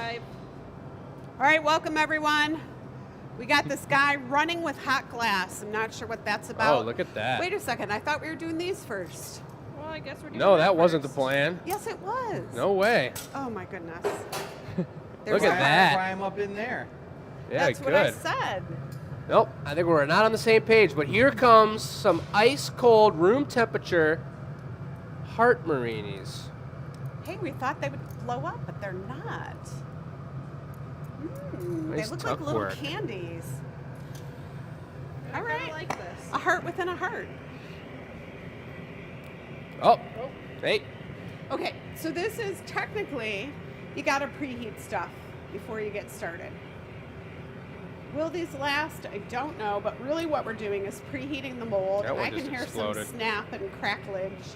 5. All right, welcome everyone. We got this guy running with hot glass. I'm not sure what that's about. Oh, look at that. Wait a second. I thought we were doing these first. Well, I guess we're doing No, that wasn't the first. plan. Yes, it was. No way. Oh my goodness. Look at that. Fry them up in there. Yeah, That's good. what I said. Nope, I think we're not on the same page, but here comes some ice cold room temperature heart marinis. Hey, we thought they would blow up, but they're not. Nice They look tuck like little work. candies. I All kinda right. like this. A heart within a heart. Oh, hey. Okay, so this is technically, you got to preheat stuff before you get started. Will these last? I don't know, but really what we're doing is preheating the mold. That one I just can hear exploded. some snap and cracklage.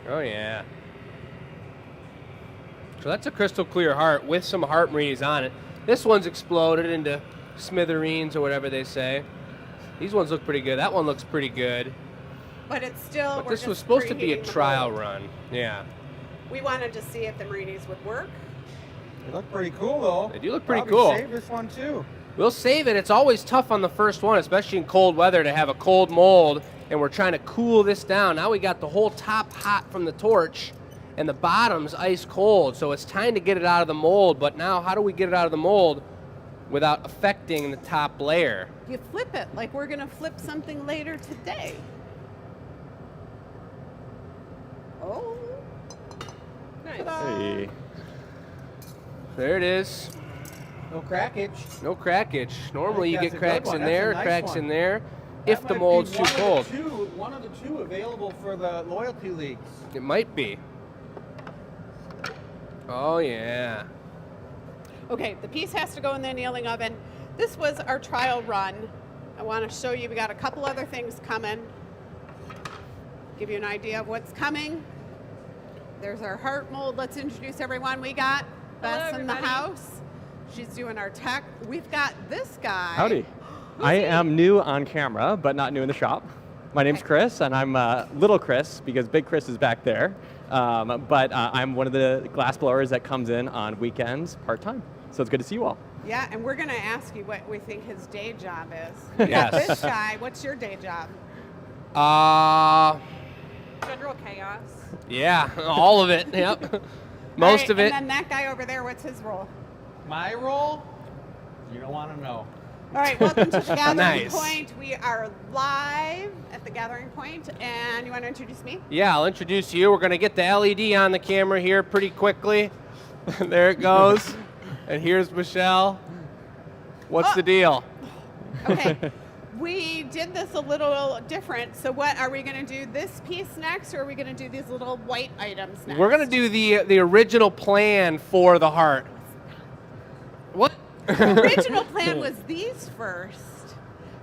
Oh, yeah. So that's a crystal clear heart with some heart marinis on it. This one's exploded into smithereens or whatever they say. These ones look pretty good. That one looks pretty good. But it's still, But we're this just was supposed to be a preheating the trial mold. run. Yeah. We wanted to see if the marinis would work. They look pretty cool, though. They do look pretty Probably cool. Save this one, too. We'll save it. It's always tough on the first one, especially in cold weather, to have a cold mold, and we're trying to cool this down. Now we got the whole top hot from the torch, and the bottom's ice cold, so it's time to get it out of the mold. But now, how do we get it out of the mold without affecting the top layer? You flip it like we're going to flip something later today. Oh. Nice. Ta-da. Hey. There it is. No crackage. No crackage. Normally you think get that's a good cracks one. in That's a there, nice cracks one. in there, That if the might be mold's too one of the cold. One of the two available for the loyalty leagues. It might be. Oh, yeah. Okay, the piece has to go in the annealing oven. This was our trial run. I want to show you, we got a couple other things coming. Give you an idea of what's coming. There's our heart mold. Let's introduce everyone. We got Bess in the everybody. house. She's doing our tech. We've got this guy. Howdy. Who's I he? am new on camera, but not new in the shop. My name's Okay. Chris, and I'm little Chris because Big Chris is back there. But I'm one of the glass blowers that comes in on weekends part-time. So it's good to see you all. Yeah, and we're going to ask you what we think his day job is. We got Yes. this guy. What's your day job? General chaos. Yeah, all of it. Yep. All Most right, of it. And then that guy over there, what's his role? My role? You don't want to know. All right, welcome to the Gathering Nice. Point. We are live at the Gathering Point, and you want to introduce me? Yeah, I'll introduce you. We're going to get the LED on the camera here pretty quickly. There it goes. And here's Michelle. What's Oh. the deal? Okay, we did this a little different. So what, are we going to do this piece next, or are we going to do these little white items next? We're going to do the original plan for the heart. What? The original plan was these first,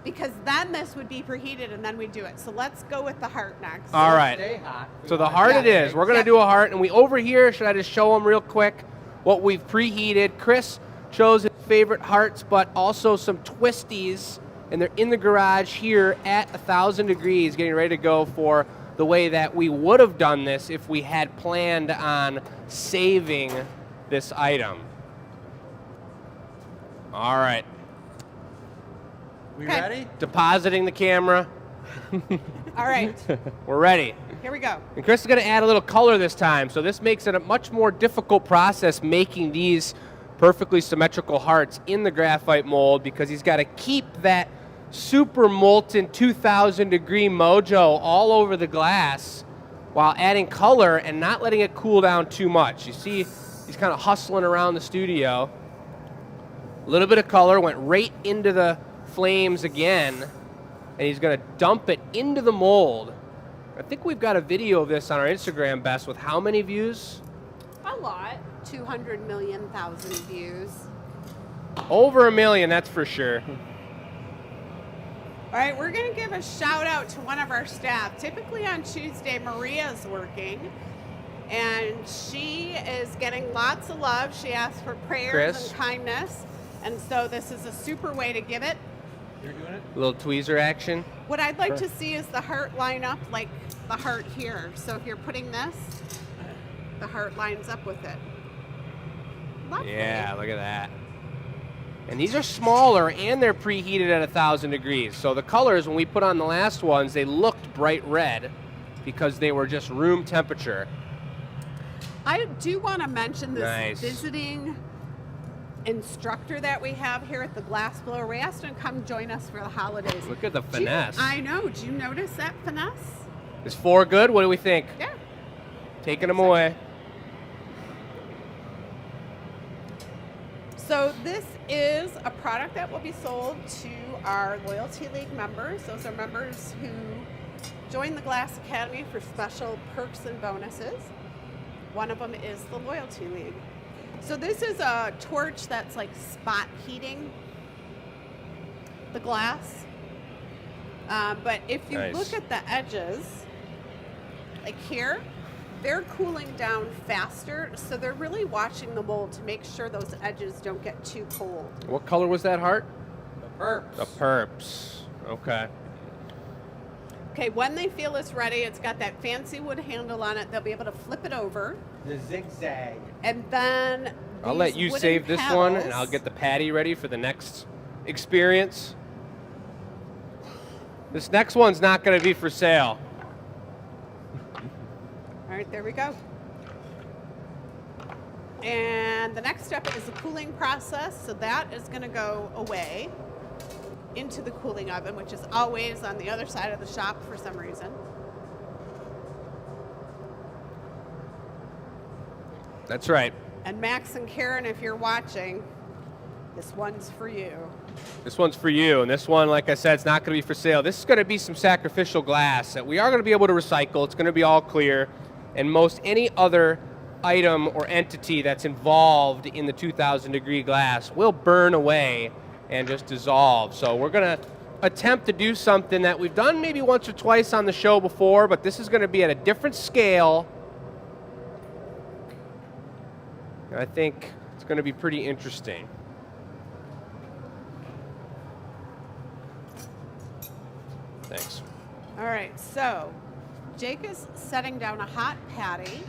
because then this would be preheated, and then we do it. So let's go with the heart next. All right. Stay hot. So the heart it is. We're going to do a heart. And we over here, should I just show them real quick what we've preheated? Chris chose his favorite hearts, but also some twisties. And they're in the garage here at 1,000 degrees, getting ready to go for the way that we would have done this if we had planned on saving this item. All right. We Okay. ready? Depositing the camera. All right, We're ready. here we go. And Chris is going to add a little color this time, so this makes it a much more difficult process making these perfectly symmetrical hearts in the graphite mold, because he's got to keep that super molten 2,000 degree mojo all over the glass while adding color and not letting it cool down too much. You see he's kind of hustling around the studio. A little bit of color went right into the flames again, and he's going to dump it into the mold. I think we've got a video of this on our Instagram, Bess, with how many views? A lot. 200 million thousand views. Over 1 million, that's for sure. All right, we're going to give a shout out to one of our staff. Typically on Tuesday, Maria's working, and she is getting lots of love. She asks for prayers Chris? and kindness, and so this is a super way to give it. You're doing it? A little tweezer action. What I'd like to see is the heart line up like the heart here. So if you're putting this, the heart lines up with it. Lovely. Yeah, look at that. And these are smaller, and they're preheated at 1,000 degrees. So the colors, when we put on the last ones, they looked bright red because they were just room temperature. I do want to mention this Nice. visiting instructor that we have here at the Glassblower. We asked him to come join us for the holidays. Look at the Do you- finesse. I know. Do you notice that finesse? Is 4 good? What do we think? Yeah. Taking them away. So this is a product that will be sold to our Loyalty League members. Those are members who join the Glass Academy for special perks and bonuses. One of them is the Loyalty League. So this is a torch that's like spot heating the glass. But if you Nice. look at the edges, like here, they're cooling down faster, so they're really watching the mold to make sure those edges don't get too cold. What color was that heart? The perps. The perps. Okay. Okay, when they feel it's ready, it's got that fancy wood handle on it. They'll be able to flip it over, The zigzag. and then I'll let these you wooden save this one, and paddles- I'll get the patty ready for the next experience. This next one's not going to be for sale. All right, there we go. And the next step is the cooling process. So that is going to go away into the cooling oven, which is always on the other side of the shop for some reason. That's right. And Max and Karen, if you're watching, this one's for you. This one's for you, and this one, like I said, it's not going to be for sale. This is going to be some sacrificial glass that we are going to be able to recycle. It's going to be all clear, and most any other item or entity that's involved in the 2,000 degree glass will burn away and just dissolve. So we're going to attempt to do something that we've done maybe once or twice on the show before, but this is going to be at a different scale. I think it's going to be pretty interesting. Thanks. All right, so Jake is setting down a hot patty.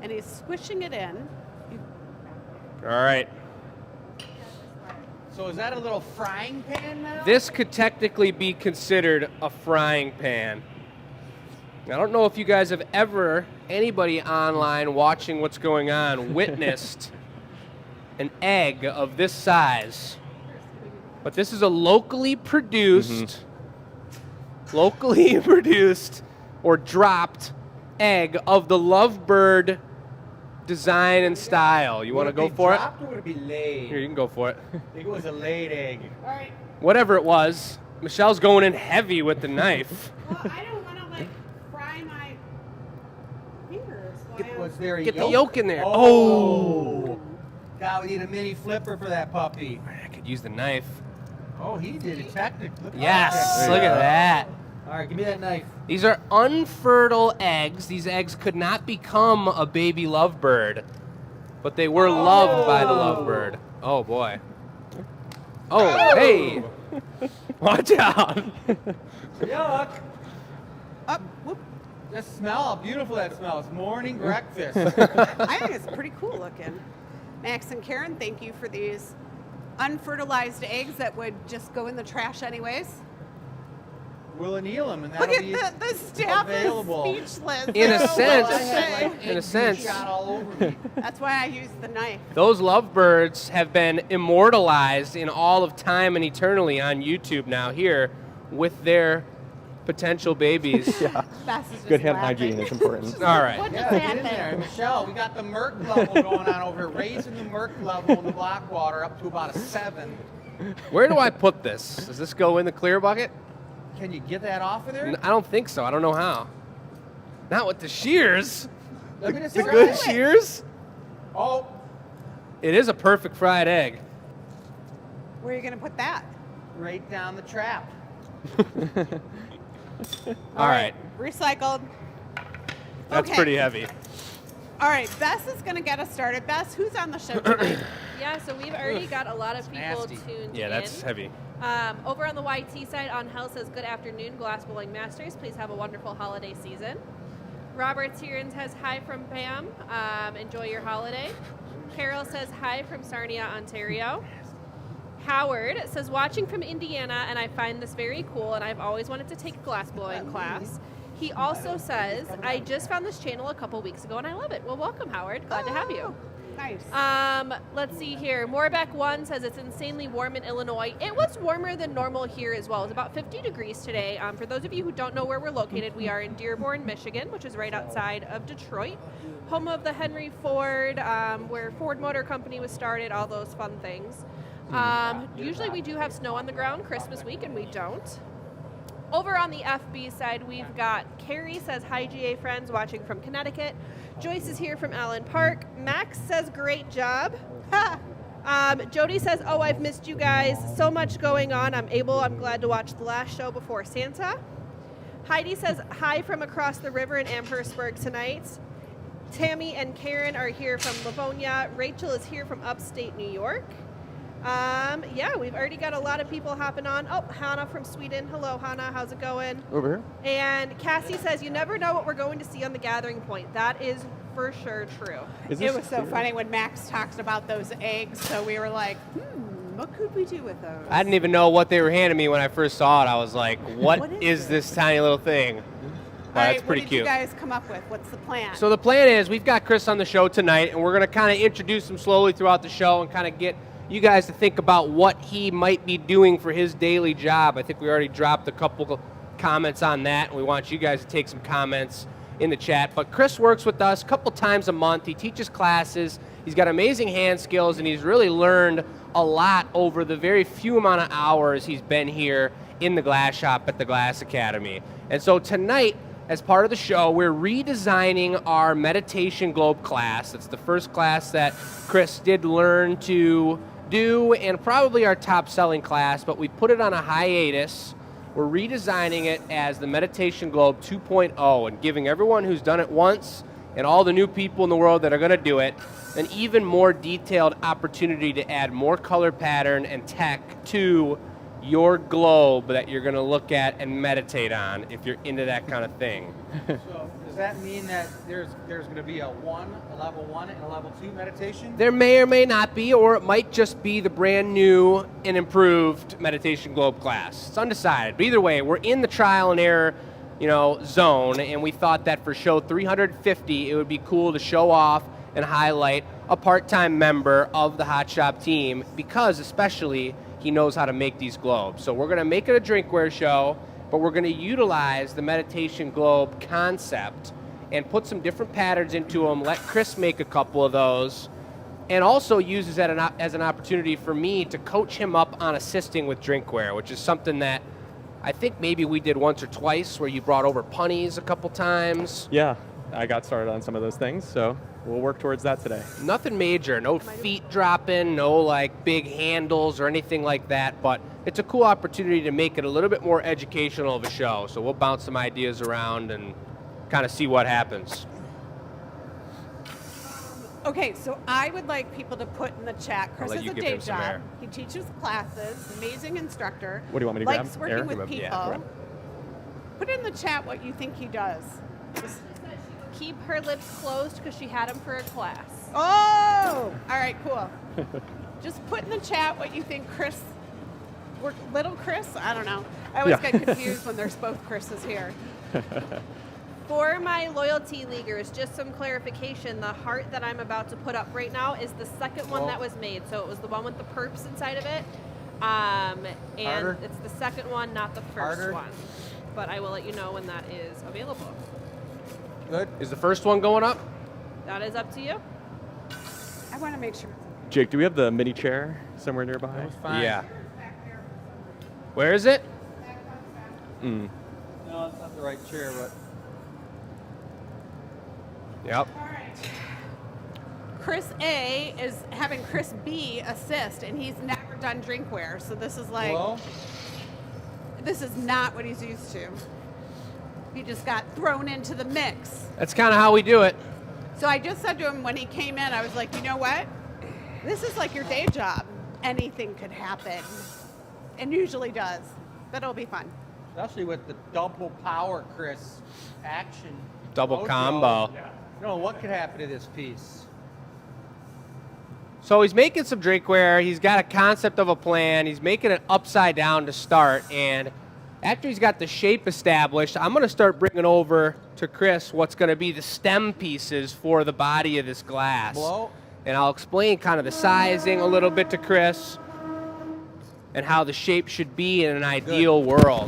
And he's squishing it in. All right. So is that a little frying pan now? This could technically be considered a frying pan. I don't know if you guys have ever, anybody online watching what's going on, witnessed an egg of this size. But this is a locally produced or dropped egg of the lovebird design and style. You want to go for it? Dropped or would it be laid? Here, you can go for it. I think it was a laid egg. All right. Whatever it was, Michelle's going in heavy with the knife. Well, I don't want to like fry my fingers. Was there a Get the yolk? yolk in there. Oh. God, we need a mini flipper for that puppy. I could use the knife. Oh, he did it technically. Yes, look at that. All right, give me that knife. These are unfertile eggs. These eggs could not become a baby lovebird, but they were loved by the lovebird. Oh, boy. Oh, hey. Watch out. Yuck. Up, whoop. Just smell how beautiful that smells. Morning breakfast. I think it's pretty cool looking. Max and Karen, thank you for these unfertilized eggs that would just go in the trash anyways. We'll anneal them, and Look that'll be at the staff available. is speechless. In a They don't know sense- what to I had, say. like, in a egg sense. juice shot all over me. That's why I use the knife. Those lovebirds have been immortalized in all of time and eternally on YouTube now here with their potential babies. Bess is just Good hand laughing. hygiene is important. All right. What just Yeah, get in there. happened? Michelle, we got the merc level going on over here, raising the merc level in the block water up to about a 7. Where do I put this? Does this go in the clear bucket? Can you get that off of there? I don't think so. I don't know how. Not with the shears. Let me just The try good it. shears? Oh, It is a perfect fried egg. Where are you going to put that? right down the trap. All right. Recycled. That's Okay. pretty heavy. All right, Bess is going to get us started. Bess, who's on the show tonight? Yeah, so we've already got a lot of people nasty. tuned Yeah, in. that's heavy. Over on the YT side, Angel says, good afternoon, Glass Blowing Masters. Please have a wonderful holiday season. Robert Tiernan says, hi from Pam. Enjoy your holiday. Carol says, hi from Sarnia, Ontario. Howard says, watching from Indiana, and I find this very cool, and I've always wanted to take a glass blowing class. He also says, I just found this channel a couple weeks ago, and I love it. Well, welcome, Howard. Glad to have you. Nice. Let's see here. Morebeck1 says it's insanely warm in Illinois. It was warmer than normal here as well. It was about 50 degrees today. For those of you who don't know where we're located, we are in Dearborn, Michigan, which is right outside of Detroit, home of the Henry Ford, where Ford Motor Company was started, all those fun things. Usually we do have snow on the ground Christmas week, and we don't. Over on the FB side, we've got Carrie says, hi, GA friends, watching from Connecticut. Joyce is here from Allen Park. Max says, great job. Jody says, oh, I've missed you guys. So much going on. I'm glad to watch the last show before Santa. Heidi says, hi from across the river in Amherstburg tonight. Tammy and Karen are here from Livonia. Rachel is here from upstate New York. Yeah, we've already got a lot of people hopping on. Oh, Hannah from Sweden. Hello, Hannah. How's it going? Over here. And Cassie says, you never know what we're going to see on the gathering point. That is for sure true. It was so funny when Max talked about those eggs, so we were like, what could we do with those? I didn't even know what they were handing me when I first saw it. I was like, what is this tiny little thing? That's pretty what did cute. you guys come up with? What's the plan? So the plan is we've got Chris on the show tonight, and we're going to kind of introduce him slowly throughout the show and kind of get you guys to think about what he might be doing for his daily job. I think we already dropped a couple comments on that, and we want you guys to take some comments in the chat. But Chris works with us a couple times a month. He teaches classes. He's got amazing hand skills, and he's really learned a lot over the very few amount of hours he's been here in the glass shop at the Glass Academy. And so tonight, as part of the show, we're redesigning our meditation globe class. It's the first class that Chris did learn to do, and probably our top selling class, but we put it on a hiatus. We're redesigning it as the Meditation Globe 2.0 and giving everyone who's done it once and all the new people in the world that are going to do it an even more detailed opportunity to add more color pattern and tech to your globe that you're going to look at and meditate on if you're into that kind of thing. So does that mean that there's going to be a level 1 and a level 2 meditation? There may or may not be, or it might just be the brand new and improved Meditation Globe class. It's undecided. But either way, we're in the trial and error, zone, and we thought that for show 350, it would be cool to show off and highlight a part-time member of the Hot Shop team, because especially he knows how to make these globes. So we're going to make it a drinkware show, but we're going to utilize the Meditation Globe concept and put some different patterns into them, let Chris make a couple of those, and also uses that as an opportunity for me to coach him up on assisting with drinkware, which is something that I think maybe we did once or twice, where you brought over punnies a couple times. Yeah, I got started on some of those things, so we'll work towards that today. Nothing major, no feet dropping, no like big handles or anything like that, but it's a cool opportunity to make it a little bit more educational of a show. So we'll bounce some ideas around and kind of see what happens. Okay, so I would like people to put in the chat. Chris let has you a give day him some job. air. He teaches classes, amazing instructor. What do you want me to likes grab? working Air? with people. Yeah, grab. Put in the chat what you think he does. Keep her lips closed because she had them for a class. Oh! All right, cool. Just put in the chat what you think little Chris? I don't know. I always Yeah. get confused when there's both Chris's here. For my loyalty leaguers, just some clarification. The heart that I'm about to put up right now is the second one that was made. So it was the one with the perps inside of it. And Harder? it's the second one, not the first Harder? one. But I will let you know when that is available. Good. Is the first one going up? That is up to you. I want to make sure. Jake, do we have the mini chair somewhere nearby? That was fine. Yeah. Where is it? Mm. No, it's not the right chair, but Yep. All right. Chris A is having Chris B assist, and he's never done drinkware, so this is like, hello? this is not what he's used to. He just got thrown into the mix. That's kind of how we do it. So I just said to him when he came in, I was like, you know what? This is like your day job. Anything could happen, and usually does, but it'll be fun. Especially with the double power, Chris, action. Double mojo. combo. You know, what could happen to this piece? So he's making some drinkware. He's got a concept of a plan. He's making it upside down to start. And after he's got the shape established, I'm going to start bringing over to Chris what's going to be the stem pieces for the body of this glass. Blow. And I'll explain kind of the sizing a little bit to Chris and how the shape should be in an ideal world.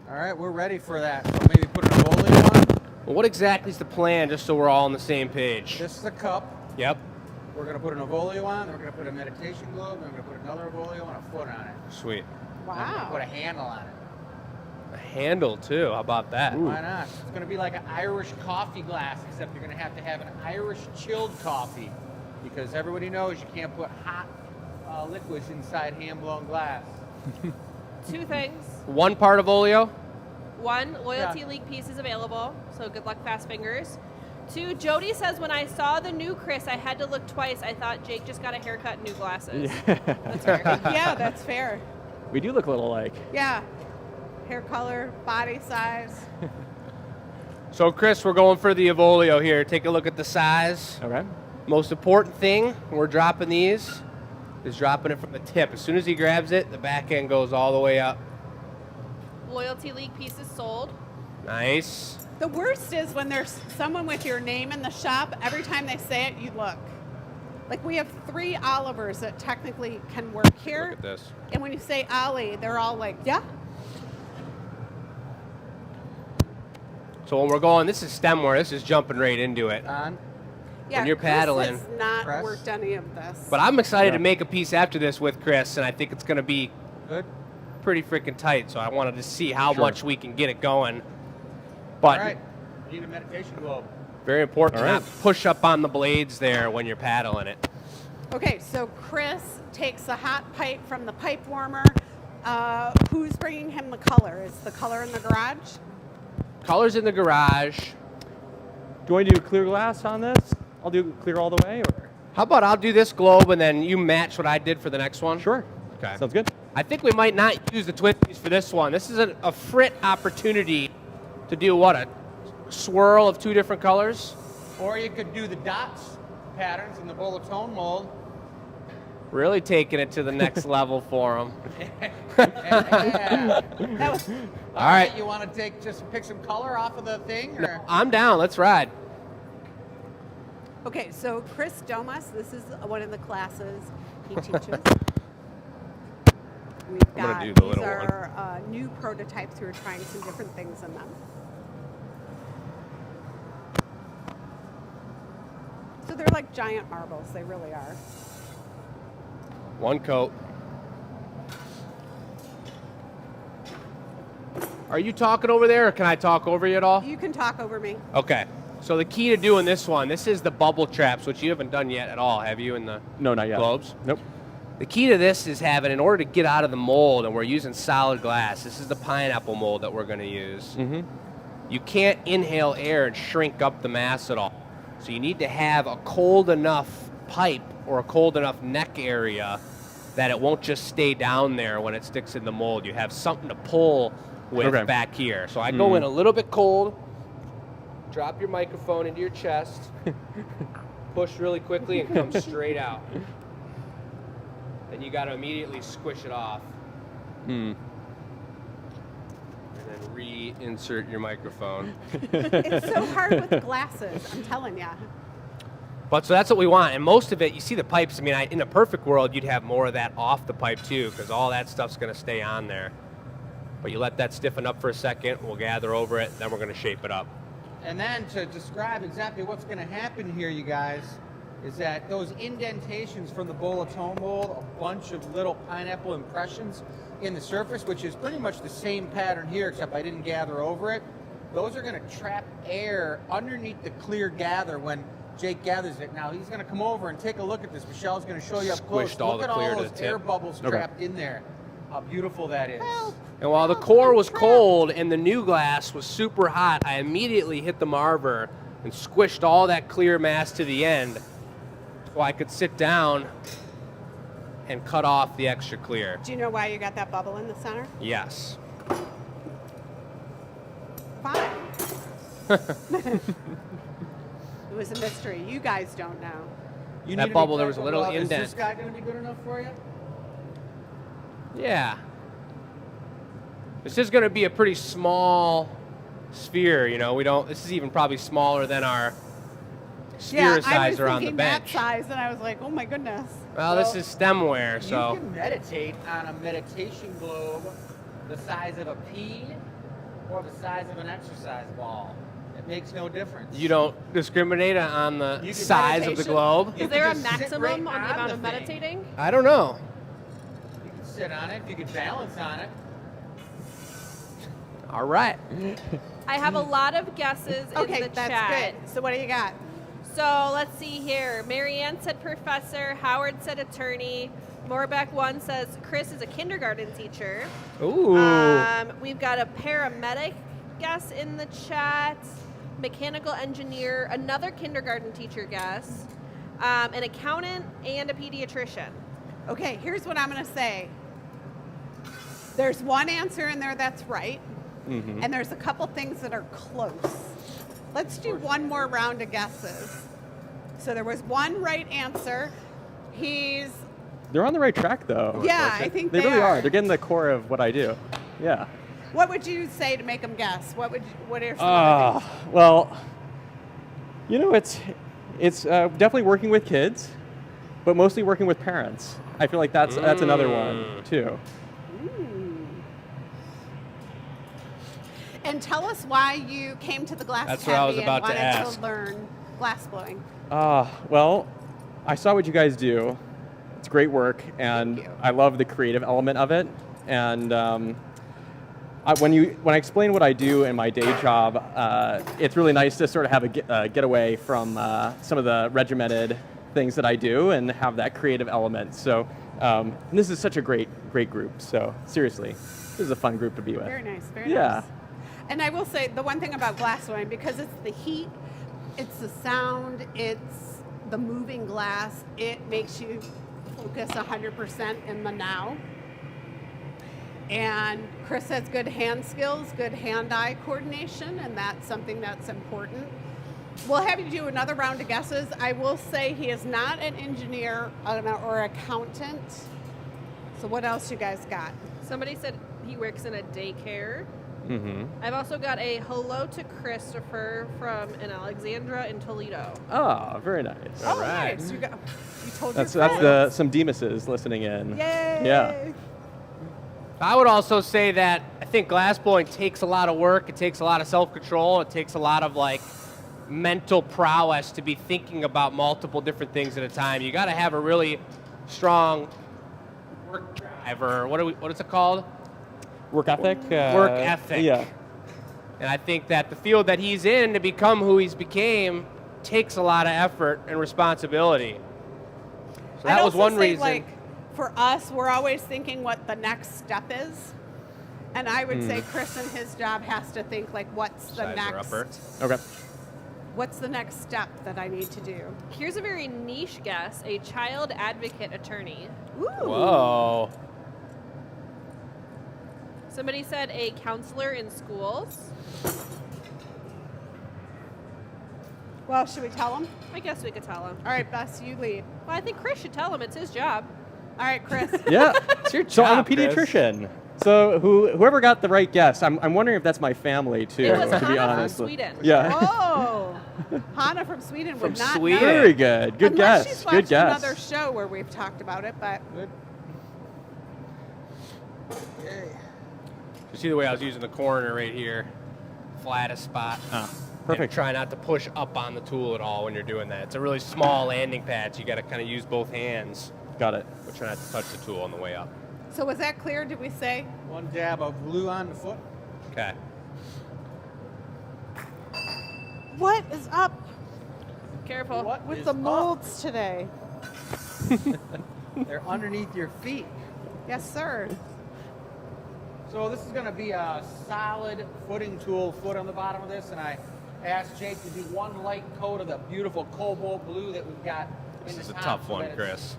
All right, we're ready for that. So maybe put an Avoli on. Well, what exactly is the plan, just so we're all on the same page? This is a cup. Yep. We're going to put an Avolio on, then we're going to put a meditation globe, then we're going to put another Avolio and a foot on it. Sweet. Then we're going to Wow. put a handle on it. A handle, too. How about that? Why not? It's going to be like an Irish coffee glass, except you're going to have an Irish chilled coffee, because everybody knows you can't put hot liquids inside hand-blown glass. 2 things. One part of oleo. 1, loyalty Yeah. league piece is available, so good luck, fast fingers. 2, Jody says, when I saw the new Chris, I had to look twice. I thought Jake just got a haircut and new glasses. That's fair. Yeah, that's fair. We do look a little alike. Yeah. Hair color, body size. So, Chris, we're going for the Avolio here. Take a look at the size. Okay. Most important thing, when we're dropping these, is dropping it from the tip. As soon as he grabs it, the back end goes all the way up. Loyalty league pieces sold. Nice. The worst is when there's someone with your name in the shop, every time they say it, you look. Like we have 3 Olivers that technically can work here. Look at this. And when you say Ollie, they're all like, yeah. So when we're going, this is stemware. This is jumping right into it. On. Yeah, you're Chris paddling, has not press. worked any of this. But I'm excited Yeah. to make a piece after this with Chris, and I think it's going to be Good. pretty freaking tight. So I wanted to see how Sure. much we can get it going. But All right. You need a meditation globe. very important All to right. not push up on the blades there when you're paddling it. Okay, so Chris takes the hot pipe from the pipe warmer. Who's bringing him the color? Is the color in the garage? Colors in the garage. Do you want to do clear glass on this? I'll do clear all the way, or? How about I'll do this globe and then you match what I did for the next one? Sure. Okay. Sounds good. I think we might not use the twisties for this one. This is a frit opportunity to do what, a swirl of 2 different colors? Or you could do the dots patterns in the Bolatone mold. Really taking it to the next level for them. Yeah. That was All right. You want to pick some color off of the thing? Or? I'm down. Let's ride. okay. So Chris Domas, this is one of the classes he teaches. We've I'm gonna got do the these little one. are new prototypes. We're trying some different things in them. So they're like giant marbles. They really are. One coat. Are you talking over there, or can I talk over you at all? You can talk over me. Okay. So the key to doing this one, this is the bubble traps, which you haven't done yet at all, have you, in the No, not yet. globes? Nope. The key to this is having, in order to get out of the mold, and we're using solid glass, this is the pineapple mold that we're going to use. Mm-hmm. You can't inhale air and shrink up the mass at all. So you need to have a cold enough pipe or a cold enough neck area that it won't just stay down there when it sticks in the mold. You have something to pull with Okay. back here. So I go in a little bit cold, drop your microphone into your chest, push really quickly, and come straight out. Then you got to immediately squish it off. Mm. And then reinsert your microphone. It's so hard with glasses. I'm telling you. But so that's what we want. And most of it, you see the pipes, I mean, in a perfect world, you'd have more of that off the pipe too, because all that stuff's going to stay on there. But you let that stiffen up for a second, we'll gather over it, then we're going to shape it up. And then to describe exactly what's going to happen here, you guys, is that those indentations from the Bolatone mold, a bunch of little pineapple impressions in the surface, which is pretty much the same pattern here, except I didn't gather over it. Those are going to trap air underneath the clear gather when Jake gathers it. Now he's going to come over and take a look at this. Michelle's going to show you up close. Squished all Look the at clear all to those the air tip. bubbles Okay. trapped in there. How beautiful that is. And while the core was cold and the new glass was super hot, I immediately hit the marver and squished all that clear mass to the end. so I could sit down and cut off the extra clear. Do you know why you got that bubble in the center? Yes. Fine. It was a mystery. You guys don't know. You That need to be bubble, there was a careful. little Well, indent. Is this guy going to be good enough for you? Yeah. This is going to be a pretty small sphere, you know. This is even probably smaller than our sphere size around the bench. that size, and I was like, oh my goodness. Well, this is stemware, so. You can meditate on a meditation globe the size of a pea or the size of an exercise ball. It makes no difference. You don't discriminate on the You can size of the meditation. globe? You Is there a can just sit maximum right on the on amount the of thing. meditating? I don't know. You can sit on it. You can balance on it. All right. I have a lot of guesses Okay, in the that's chat. good. So what do you got? So let's see here. Marianne said professor. Howard said attorney. Moreback1 says Chris is a kindergarten teacher. Ooh. We've got a paramedic guess in the chat. Mechanical engineer. Another kindergarten teacher guess. An accountant and a pediatrician. Okay, here's what I'm going to say. There's one answer in there that's right, and there's a couple things that are close. Let's do one more round of guesses. So there was one right answer. They're on the right track, though. Yeah, I think they they really are. are. They're getting the core of what I do. Yeah. What would you say to make them guess? What are some other things? Well, you know, it's definitely working with kids, but mostly working with parents. I feel like that's another one too. And tell us why you came to the Glass That's what I was Academy about to and wanted ask. to learn glass blowing. Well, I saw what you guys do. It's great work, and Thank you. I love the creative element of it. And when I explain what I do in my day job, it's really nice to sort of have a getaway from some of the regimented things that I do and have that creative element. So and this is such a great group. So seriously, this is a fun group to be with. Very nice, very Yeah. nice. And I will say the one thing about glass blowing, because it's the heat, it's the sound, it's the moving glass, it makes you focus 100% in the now. And Chris has good hand skills, good hand-eye coordination, and that's something that's important. We'll have you do another round of guesses. I will say he is not an engineer or accountant. So what else you guys got? Somebody said he works in a daycare. Mm-hmm. I've also got a hello to Christopher from an Alexandra in Toledo. Oh, very nice. Oh, right. nice. You told That's your friends. the some Demuses listening in. Yay! Yeah. I would also say that I think glass blowing takes a lot of work. It takes a lot of self-control. It takes a lot of mental prowess to be thinking about multiple different things at a time. You got to have a really strong work drive, or what is it called? Work ethic. Work ethic. Yeah. And I think that the field that he's in to become who he's became takes a lot of effort and responsibility. So that I'd was also one say, reason. For us, we're always thinking what the next step is. And I would say Chris in his job has to think what's the Size or next upper. Okay. what's the next step that I need to do? Here's a very niche guess, a child advocate attorney. Ooh. Whoa. Somebody said a counselor in schools. Well, should we tell him? I guess we could tell him. All right, Bess, you lead. Well, I think Chris should tell him. It's his job. All right, Chris. Yeah. It's your So I'm a job, Chris. pediatrician. So whoever got the right guess, I'm wondering if that's my family too. It was to be Hannah from honest. Sweden. Yeah. Oh, Hannah from Sweden would From not Sweden. know. Very good. Good Unless guess. she's Good watched guess. another show where we've talked about it, but You see the way I was using the corner right here, flattest spot. Ah, And perfect. try not to push up on the tool at all when you're doing that. It's a really small landing pad, so you got to kind of use both hands, Got it. but try not to touch the tool on the way up. so was that clear? Did we say? One dab of glue on the foot. Okay. What is up Careful. What with is the up? molds today? They're underneath your feet. Yes, sir. So this is going to be a solid footing tool foot on the bottom of this, and I asked Jake to do one light coat of the beautiful cobalt blue that we've got This is a top tough so one, that it's, Chris.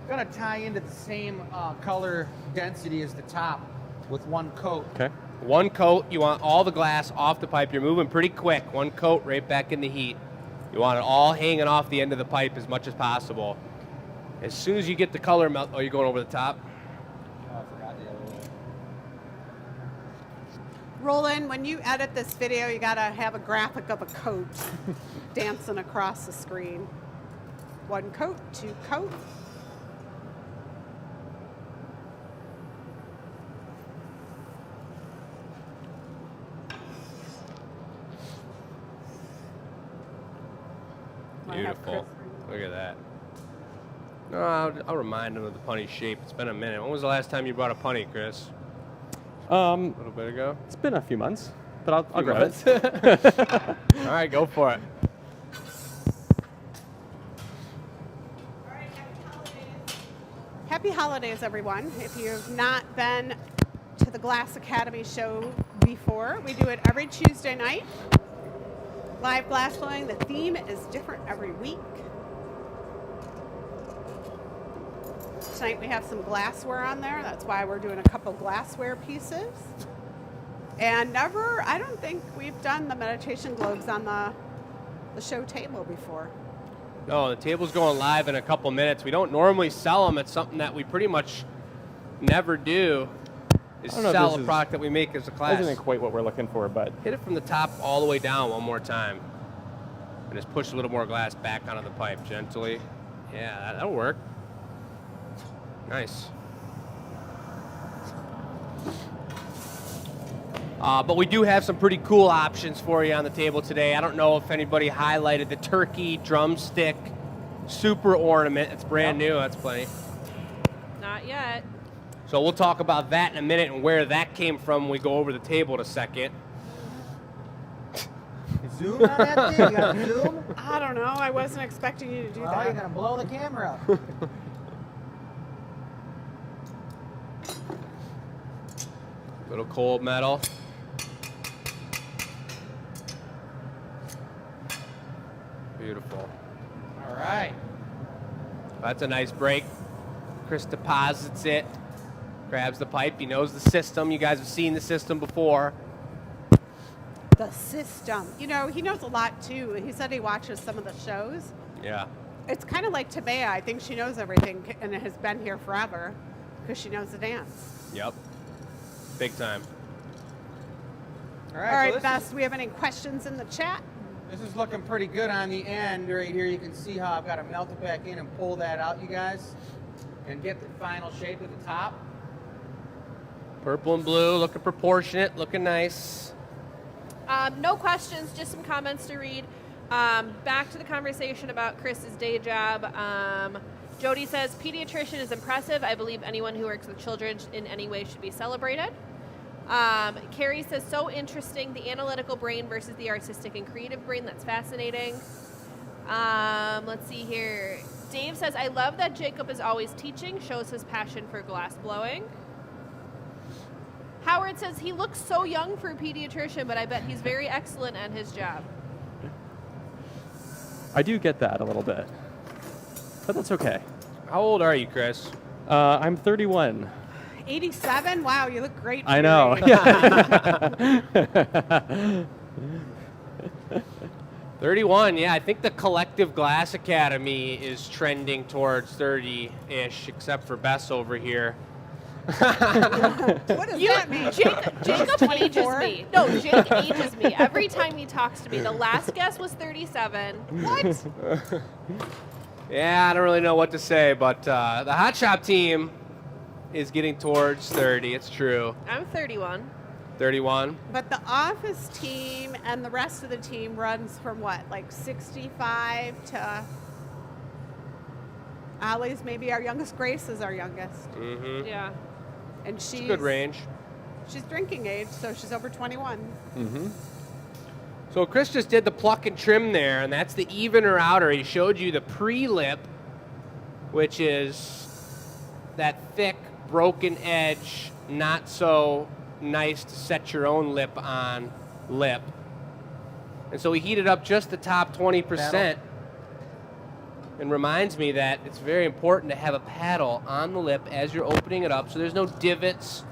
Gonna tie into the same color density as the top with one coat. Okay. One coat, you want all the glass off the pipe. You're moving pretty quick. One coat right back in the heat. You want it all hanging off the end of the pipe as much as possible. As soon as you get the color melt, oh, you're going over the top? Oh, I forgot the other way. Roland, when you edit this video, you gotta have a graphic of a coat dancing across the screen. One coat, two coat. Wanna have Beautiful. Chris- Look at that. No, I'll remind him of the punny shape. It's been a minute. When was the last time you brought a punny, Chris? A little bit ago? It's been a few months, but I'll Few grab months. it. All right, go for it. Happy holidays, everyone. If you've not been to the Glass Academy show before, we do it every Tuesday night. Live glass blowing. The theme is different every week. Tonight we have some glassware on there. That's why we're doing a couple glassware pieces. And I don't think we've done the meditation globes on the show table before. No, the table's going live in a couple minutes. We don't normally sell them. It's something that we pretty much never do, is I don't know if sell this a is- product that we make as a class. Isn't quite what we're looking for, but Hit it from the top all the way down one more time. And just push a little more glass back onto the pipe gently. Yeah, that'll work. Nice. But we do have some pretty cool options for you on the table today. I don't know if anybody highlighted the turkey drumstick super ornament. It's brand new. That's plenty. Not yet. So we'll talk about that in a minute and where that came from when we go over the table in a second. Zoom on that thing? You got zoom? I don't know. I wasn't expecting you to do Oh, you're that. gonna blow the camera up. Little cold metal. Beautiful. All right. That's a nice break. Chris deposits it, grabs the pipe. He knows the system. You guys have seen the system before. The system. You know, he knows a lot too. He said he watches some of the shows. Yeah. It's kind of like Tabea. I think she knows everything and has been here forever because she knows the dance. Yep. Big time. All All right. right, so this Bess, we have any questions in the chat? This is looking pretty good on the end right here. You can see how I've got to melt it back in and pull that out, you guys, and get the final shape at the top. Purple and blue, looking proportionate, looking nice. No questions, just some comments to read. Back to the conversation about Chris's day job. Jody says, pediatrician is impressive. I believe anyone who works with children in any way should be celebrated. Carrie says, so interesting, the analytical brain versus the artistic and creative brain. That's fascinating. Let's see here. Dave says, I love that Jacob is always teaching, shows his passion for glass blowing. Howard says, he looks so young for a pediatrician, but I bet he's very excellent at his job. I do get that a little bit, but that's okay. How old are you, Chris? I'm 31. 87? Wow, you look great. for I your know. age. 31, yeah. I think the Collective Glass Academy is trending towards 30-ish, except for Bess over here. What does that mean? Jacob ages 24? me. No, Jake ages me every time he talks to me. The last guess was 37. What? Yeah, I don't really know what to say, but the Hot Shop team is getting towards 30. It's true. I'm 31. 31. But the office team and the rest of the team runs from what, like 65 to Ollie's maybe our youngest. Grace is our youngest. Mm-hmm. Yeah. And she's It's a good range. She's drinking age, so she's over 21. Mm-hmm. So Chris just did the pluck and trim there, and that's the even or outer. He showed you the pre-lip, which is that thick, broken edge, not so nice to set your own lip on lip. And so he heated up just the top 20%. and reminds me that it's very important to have a paddle on the lip as you're opening it up so there's no divots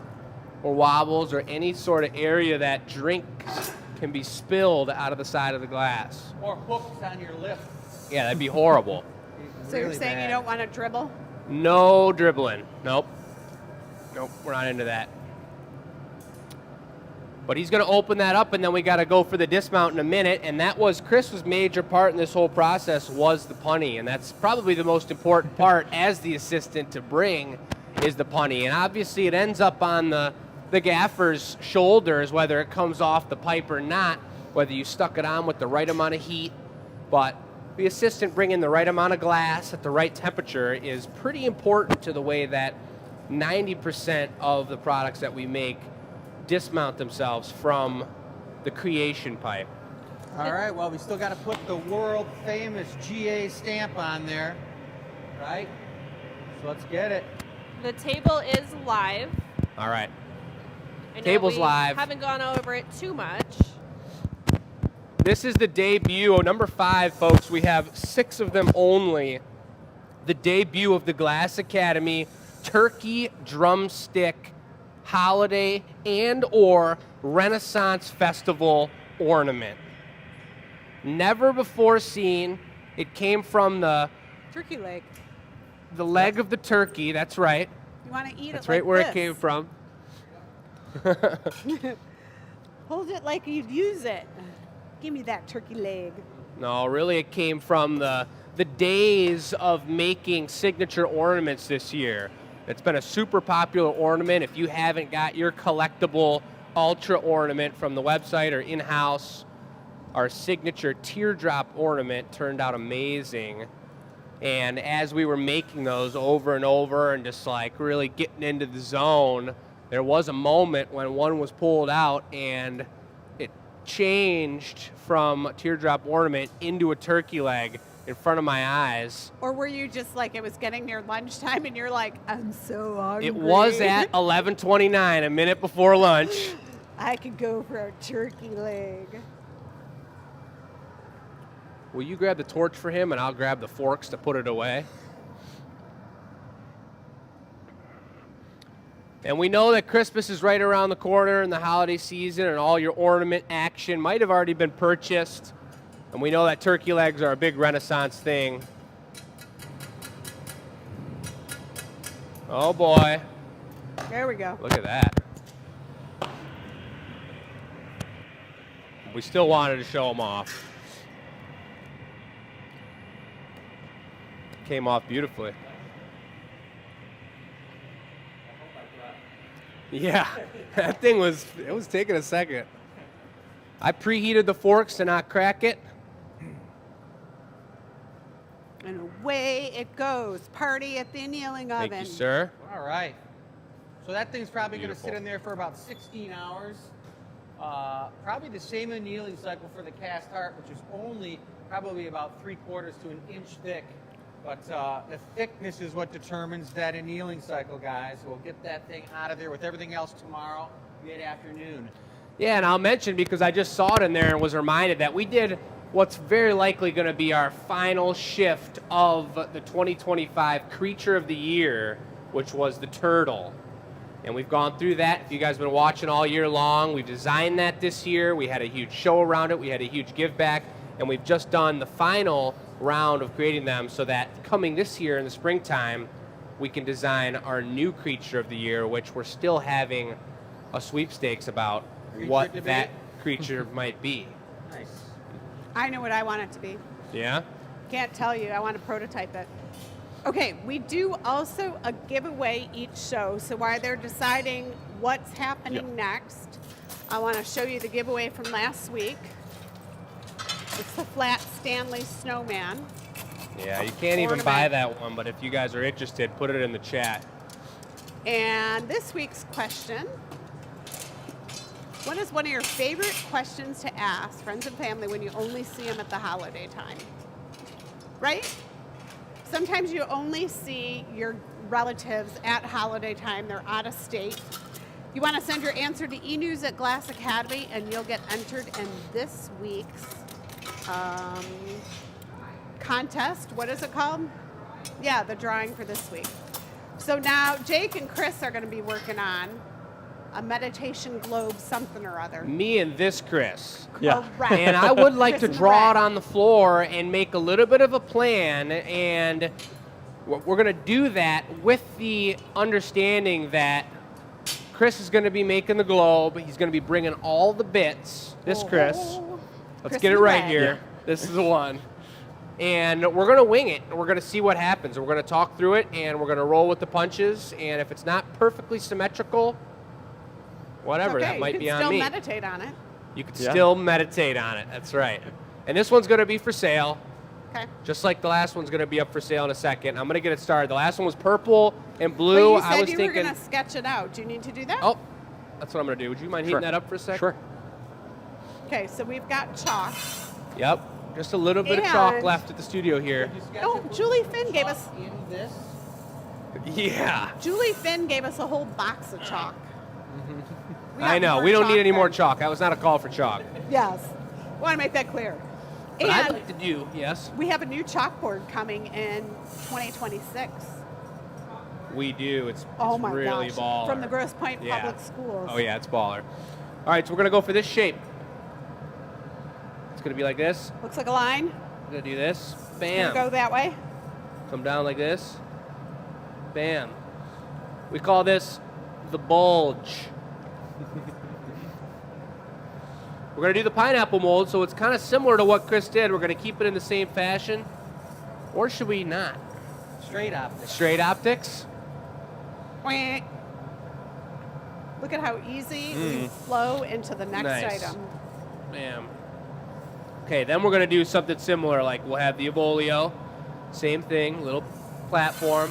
or wobbles or any sort of area that drink can be spilled out of the side of the glass. Or hooks on your lip. Yeah, that'd be horrible. So you're Really saying bad. you don't want to dribble? No dribbling. Nope. Nope, we're not into that. But he's going to open that up, and then we got to go for the dismount in a minute. And that was Chris's major part in this whole process was the punny, and that's probably the most important part as the assistant to bring is the punny. And obviously, it ends up on the gaffer's shoulders, whether it comes off the pipe or not, whether you stuck it on with the right amount of heat. But the assistant bringing the right amount of glass at the right temperature is pretty important to the way that 90% of the products that we make dismount themselves from the creation pipe. All right, well, we still got to put the world famous GA stamp on there, right? So let's get it. The table is live. All right. I know Table's we live. Haven't gone over it too much. This is the debut, number 5, folks. We have 6 of them only. The debut of the Glass Academy Turkey Drumstick Holiday and or Renaissance Festival ornament. Never before seen. It came from the Turkey leg. leg of the turkey, that's right. You want to eat That's it right like where this. it came from. Hold it like you'd use it. Give me that turkey leg. No, really it came from the days of making signature ornaments this year. It's been a super popular ornament. If you haven't got your collectible ultra ornament from the website or in-house, our signature teardrop ornament turned out amazing. And as we were making those over and over and just like really getting into the zone, there was a moment when one was pulled out and it changed from a teardrop ornament into a turkey leg in front of my eyes. Or were you just like, it was getting near lunchtime and you're like, I'm so hungry. It was at 11:29, a minute before lunch. I could go for a turkey leg. Will you grab the torch for him and I'll grab the forks to put it away? And we know that Christmas is right around the corner in the holiday season and all your ornament action might have already been purchased. And we know that turkey legs are a big Renaissance thing. Oh boy, There we go. look at that. We still wanted to show them off. Came off beautifully. Yeah, that thing was taking a second. I preheated the forks to not crack it. And away it goes. Party at the annealing oven. Thank you, sir. All right. So that thing's probably going to Beautiful. sit in there for about 16 hours. Probably the same annealing cycle for the cast heart, which is only probably about 3/4 to an inch thick. But the thickness is what determines that annealing cycle, guys. We'll get that thing out of there with everything else tomorrow, mid-afternoon. Yeah, and I'll mention because I just saw it in there and was reminded that we did what's very likely going to be our final shift of the 2025 Creature of the Year, which was the turtle. And we've gone through that. If you guys have been watching all year long, we designed that this year. We had a huge show around it. We had a huge give back. And we've just done the final round of creating them so that coming this year in the springtime, we can design our new Creature of the Year, which we're still having a sweepstakes about Creature what debate? that creature might be. Nice. I know what I want it to be. Yeah? Can't tell you. I want to prototype it. Okay, we do also a giveaway each show. So while they're deciding what's happening Yep. next, I want to show you the giveaway from last week. It's the flat Stanley Snowman. Yeah, you can't even Ornament. buy that one, but if you guys are interested, put it in the chat. And this week's question, what is one of your favorite questions to ask friends and family when you only see them at the holiday time? Right? Sometimes you only see your relatives at holiday time. They're out of state. You want to send your answer to eNews at Glass Academy, and you'll get entered in this week's contest. What is it called? Yeah, the drawing for this week. So now Jake and Chris are going to be working on a meditation globe something or other. Me and this Chris. Yeah. Correct. And I would like Chris to and draw it Brad. on the floor and make a little bit of a plan, and we're going to do that with the understanding that Chris is going to be making the globe. He's going to be bringing all the bits. This Chris. Let's Chris get it and right Brad. here. This is the one. And we're going to wing it. We're going to see what happens. We're going to talk through it, and we're going to roll with the punches. And if it's not perfectly symmetrical, whatever, Okay, that might you be can on still me. meditate on it. You can Yeah. still meditate on it. That's right. And this one's going to be for sale, Okay. just like the last one's going to be up for sale in a second. I'm going to get it started. The last one was purple and But blue. you said I was you were thinking, going to sketch it out. Do you need to do that? oh, that's what I'm going to do. Would you mind heating that up for a second? Sure. Okay, so we've got chalk. Yep. Just a little bit of chalk And- left at the studio here. Did you sketch Oh, it with Julie the Finn gave chalk us- in this. Yeah. Julie Finn gave us a whole box of chalk. We I got know. more We don't chalk need any more than- chalk. That was not a call for chalk. Yes. Want to make that clear. But I'd And like to do, yes. we have a new chalkboard coming in 2026. We do. It's Oh my really gosh. baller. From the Grosse Pointe Yeah. Public Schools. Oh, yeah, it's baller. All right, so we're going to go for this shape. It's going to be like this. Looks like a line. We're going to do this. Gonna Bam. go that way. Come down like this. Bam. We call this the bulge. We're going to do the pineapple mold, so it's kind of similar to what Chris did. We're going to keep it in the same fashion. Or should we not? Straight optics. Straight optics? Wah. Look at how easy we flow into the next Nice. item. Bam. Okay, then we're going to do something similar. Like we'll have the Evolio. Same thing, little platform.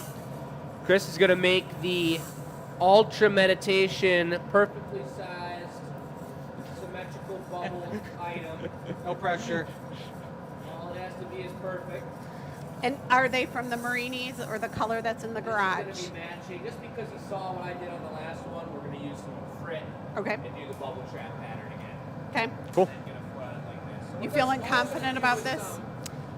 Chris is going to make the Ultra Meditation perfectly sized, symmetrical bubble item. No pressure. All it has to be is perfect. And are they from the Marinis or the color that's in the garage? It's going to be matching. Just because you saw what I did on the last one, we're going to use some frit Okay. and do the bubble trap pattern again. Okay. Cool. And get a foot like this. So You we're feeling gonna confident about this?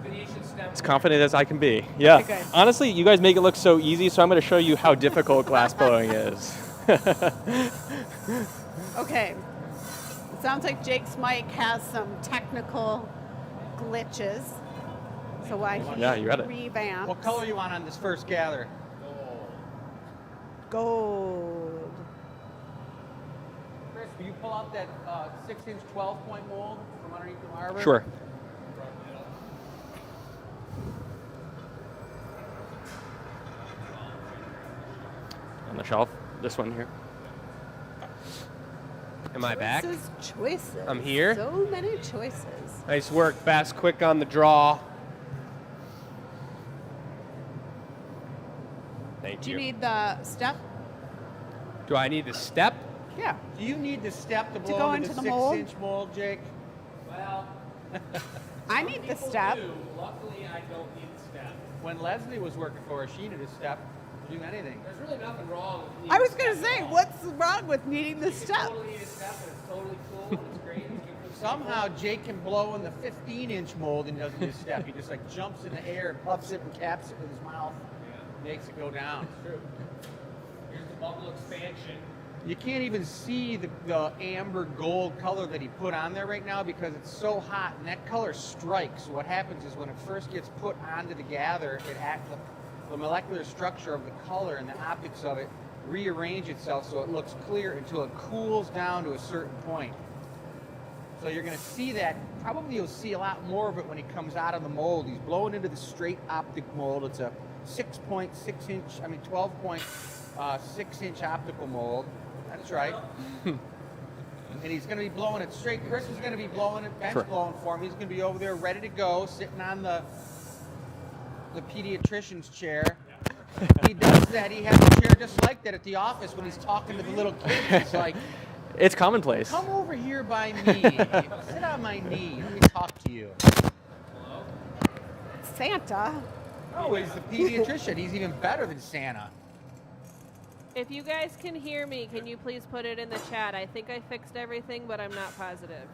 Venetian stem. As confident as I can be. Yeah. Okay, good. Honestly, you guys make it look so easy, so I'm going to show you how difficult glass blowing is. Okay. It sounds like Jake's mic has some technical glitches. So why he Yeah, you got it. revamped. What color you want on this first gather? Gold. Chris, will you pull out that 6-inch 12-point mold from underneath the arbor? Sure. On the shelf, this one here. Am I back? Choices. I'm here. So many choices. Nice work, fast, quick on the draw. Thank Do you. you need the step? Do I need the step? Yeah. Do you need the step to blow go into into the the mold? 6-inch mold, Jake? Well, I need the step. Luckily, I don't need the step. When Leslie was working for us, she needed a step to do anything. There's really nothing wrong with needing I was a going to step say, at all. what's wrong with needing the You step? totally need a step, and it's totally cool, and it's great. and it's good for Somehow Jake can blow in the 15-inch mold and doesn't need a step. He just like jumps in the air and puffs it and caps it with his mouth. Makes it go down. True. Here's the bubble expansion. You can't even see the amber gold color that he put on there right now because it's so hot and that color strikes. What happens is when it first gets put onto the gather, the molecular structure of the color and the optics of it rearrange itself so it looks clear until it cools down to a certain point. So you're going to see that. Probably you'll see a lot more of it when he comes out of the mold. He's blowing into the straight optic mold. It's a 12.6-inch optical mold. That's right. And he's going to be blowing it straight. Chris is going to be blowing it, bench Sure. blowing for him. He's going to be over there ready to go, sitting on the pediatrician's chair. He does that. He has a chair just like that at the office when he's talking to the little kids. He's like, It's commonplace. come over here by me. Sit on my knee. Let me talk to you. Santa. Oh, he's the pediatrician. He's even better than Santa. If you guys can hear me, can you please put it in the chat? I think I fixed everything, but I'm not positive.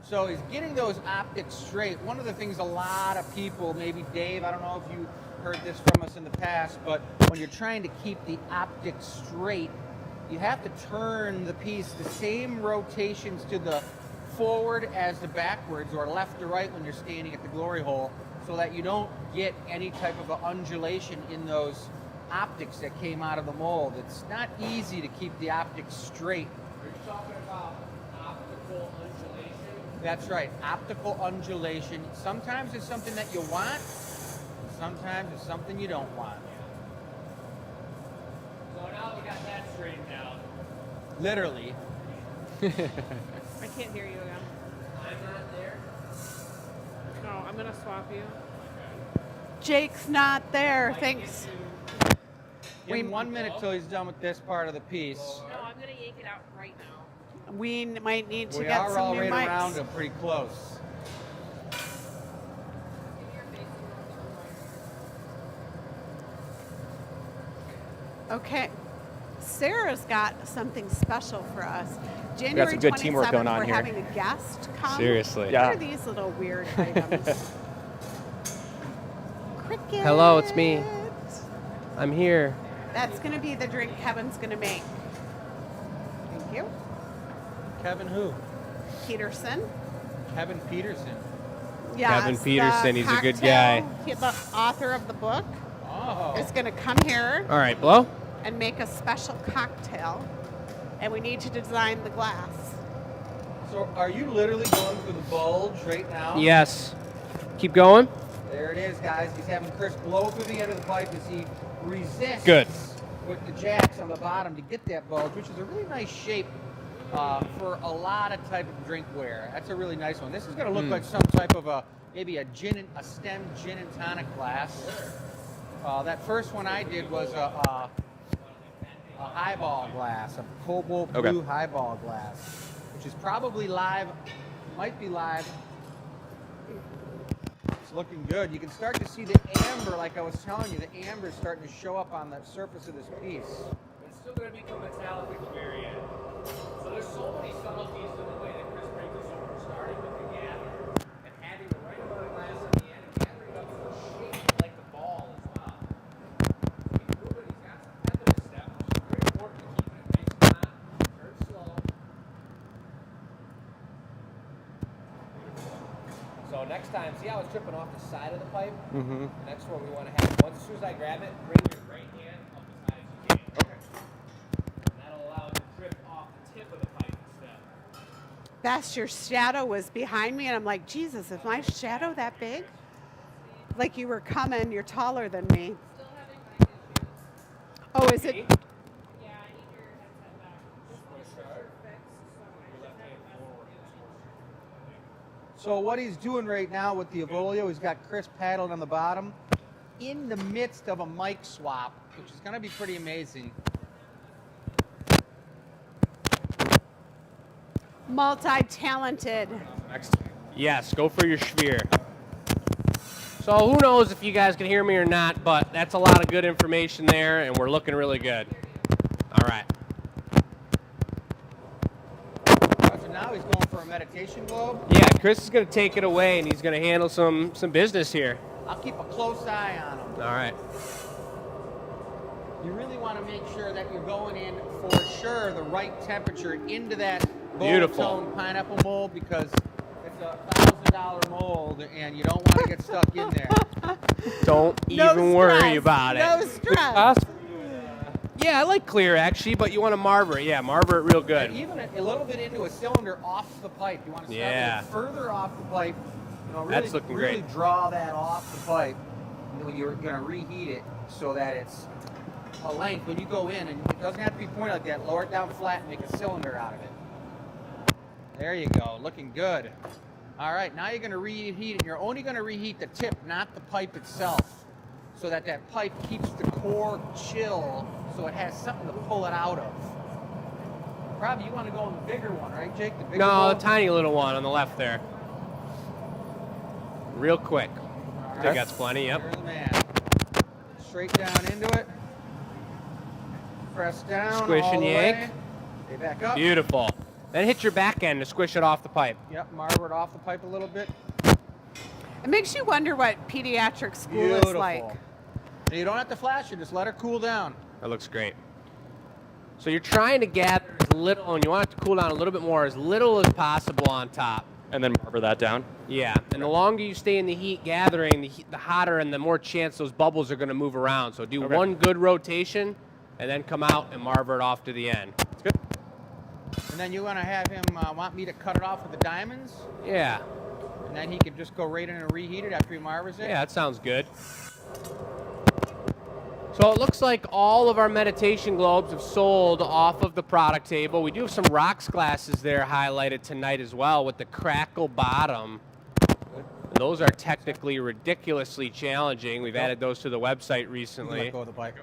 So he's getting those optics straight. One of the things a lot of people, maybe Dave, I don't know if you heard this from us in the past, but when you're trying to keep the optics straight, you have to turn the piece the same rotations to the forward as the backwards, or left to right when you're standing at the glory hole, so that you don't get any type of an undulation in those optics that came out of the mold. It's not easy to keep the optics straight. Are you talking about optical undulation? That's right, optical undulation. Sometimes it's something that you want, sometimes it's something you don't want. So now we got that straightened out. Literally. I can't hear you again. I'm not there. No, I'm gonna swap you. Jake's not there. Thanks. Give him 1 minute till he's done with this part of the piece. No, I'm gonna yank it out right now. We might need to We get are some all new right mics. around him, pretty close. Okay. Sarah's got something special for us. January some good teamwork 27th, going on we're here. having a guest come. Seriously. What Yeah. are these little weird items? Cricket. Hello, it's me. I'm here. That's going to be the drink Kevin's going to make. Thank you. Kevin who? Peterson. Kevin Peterson. Yes, Kevin Peterson, the he's a good cocktail- guy. The author of the book Oh. is going to come here All right, blow. and make a special cocktail, and we need to design the glass. So are you literally going for the bulge right now? Yes. Keep going. There it is, guys. He's having Chris blow through the end of the pipe as he resists Good. with the jacks on the bottom to get that bulge, which is a really nice shape for a lot of type of drinkware. That's a really nice one. This is going to look like some type of maybe a stem gin and tonic glass. That first one I did was a highball glass, a cobalt blue highball glass, which is probably live, might be live. It's looking good. You can start to see the amber, like I was telling you, the amber is starting to show up on the surface of this piece. It's still going to become metallic at the very end. So there's so many subtleties in the way that Chris brings us over, starting with the gather and having the right amount of glass on the end and gathering up to a shape like the ball as well. He's moving, he's got some tenderness step, which is very important to keep it nice and hot, turn slow. So next time, see how it's tripping off the side of the pipe? Mm-hmm. That's where we want to have it. Once as soon as I grab it, bring your right hand up as high as you can. Okay. That'll allow it to trip off the tip of the pipe instead. Best, your shadow was behind me, and I'm like, Jesus, is my shadow that big? Like you were coming, you're taller than me. Still having mic issues. Oh, is it? Yeah, I need your headset back. This one's fixed, so I just haven't messed with the other. So what he's doing right now with the Evolio, he's got Chris paddling on the bottom in the midst of a mic swap, which is going to be pretty amazing. Multi-talented. Next. Yes, go for your sphere. So who knows if you guys can hear me or not, but that's a lot of good information there, and we're looking really good. All right. So now he's going for a meditation globe. Yeah, Chris is going to take it away, and he's going to handle some business here. I'll keep a close eye on him. All right. You really want to make sure that you're going in for sure the right temperature into that Beautiful. Molten pineapple mold, because it's a $1,000 mold and you don't want to get stuck in there. Don't No even worry stress. about it. No stress. Yeah, I like clear actually, but you want to marver it. Yeah, marver it real good. And even a little bit into a cylinder off the pipe. You want to start Yeah. a little further off the pipe. You know, really, That's looking really great. draw that off the pipe when you're going to reheat it so that it's a length. When you go in, and it doesn't have to be pointed like that, lower it down flat and make a cylinder out of it. There you go, looking good. All right, now you're going to reheat it. You're only going to reheat the tip, not the pipe itself, so that that pipe keeps the core chill, so it has something to pull it out of. Probably you want to go in the bigger one, right, Jake? The bigger No, mold? the tiny little one on the left there. Real quick. I think that's plenty, yep. Here's the man. Straight down into it. Press down Squish all and the yank. way. Stay back up. Beautiful. Then hit your back end to squish it off the pipe. Yep, marble it off the pipe a little bit. It makes you wonder what pediatric school is like. And you don't have to flash it, just let her cool down. That looks great. So you're trying to gather as little, and you want it to cool down a little bit more, as little as possible on top. And then marble that down. Yeah, and the longer you stay in the heat gathering, the hotter and the more chance those bubbles are going to move around. So do one good rotation, and then come out and marble it off to the end. That's good. And then you want to have him want me to cut it off with the diamonds, Yeah, and then he can just go right in and reheat it after he marbles it. yeah, that sounds good. So it looks like all of our meditation globes have sold off of the product table. We do have some rocks glasses there highlighted tonight as well with the crackle bottom. Those are technically ridiculously challenging. We've added those to the website You can recently. let go of the bike.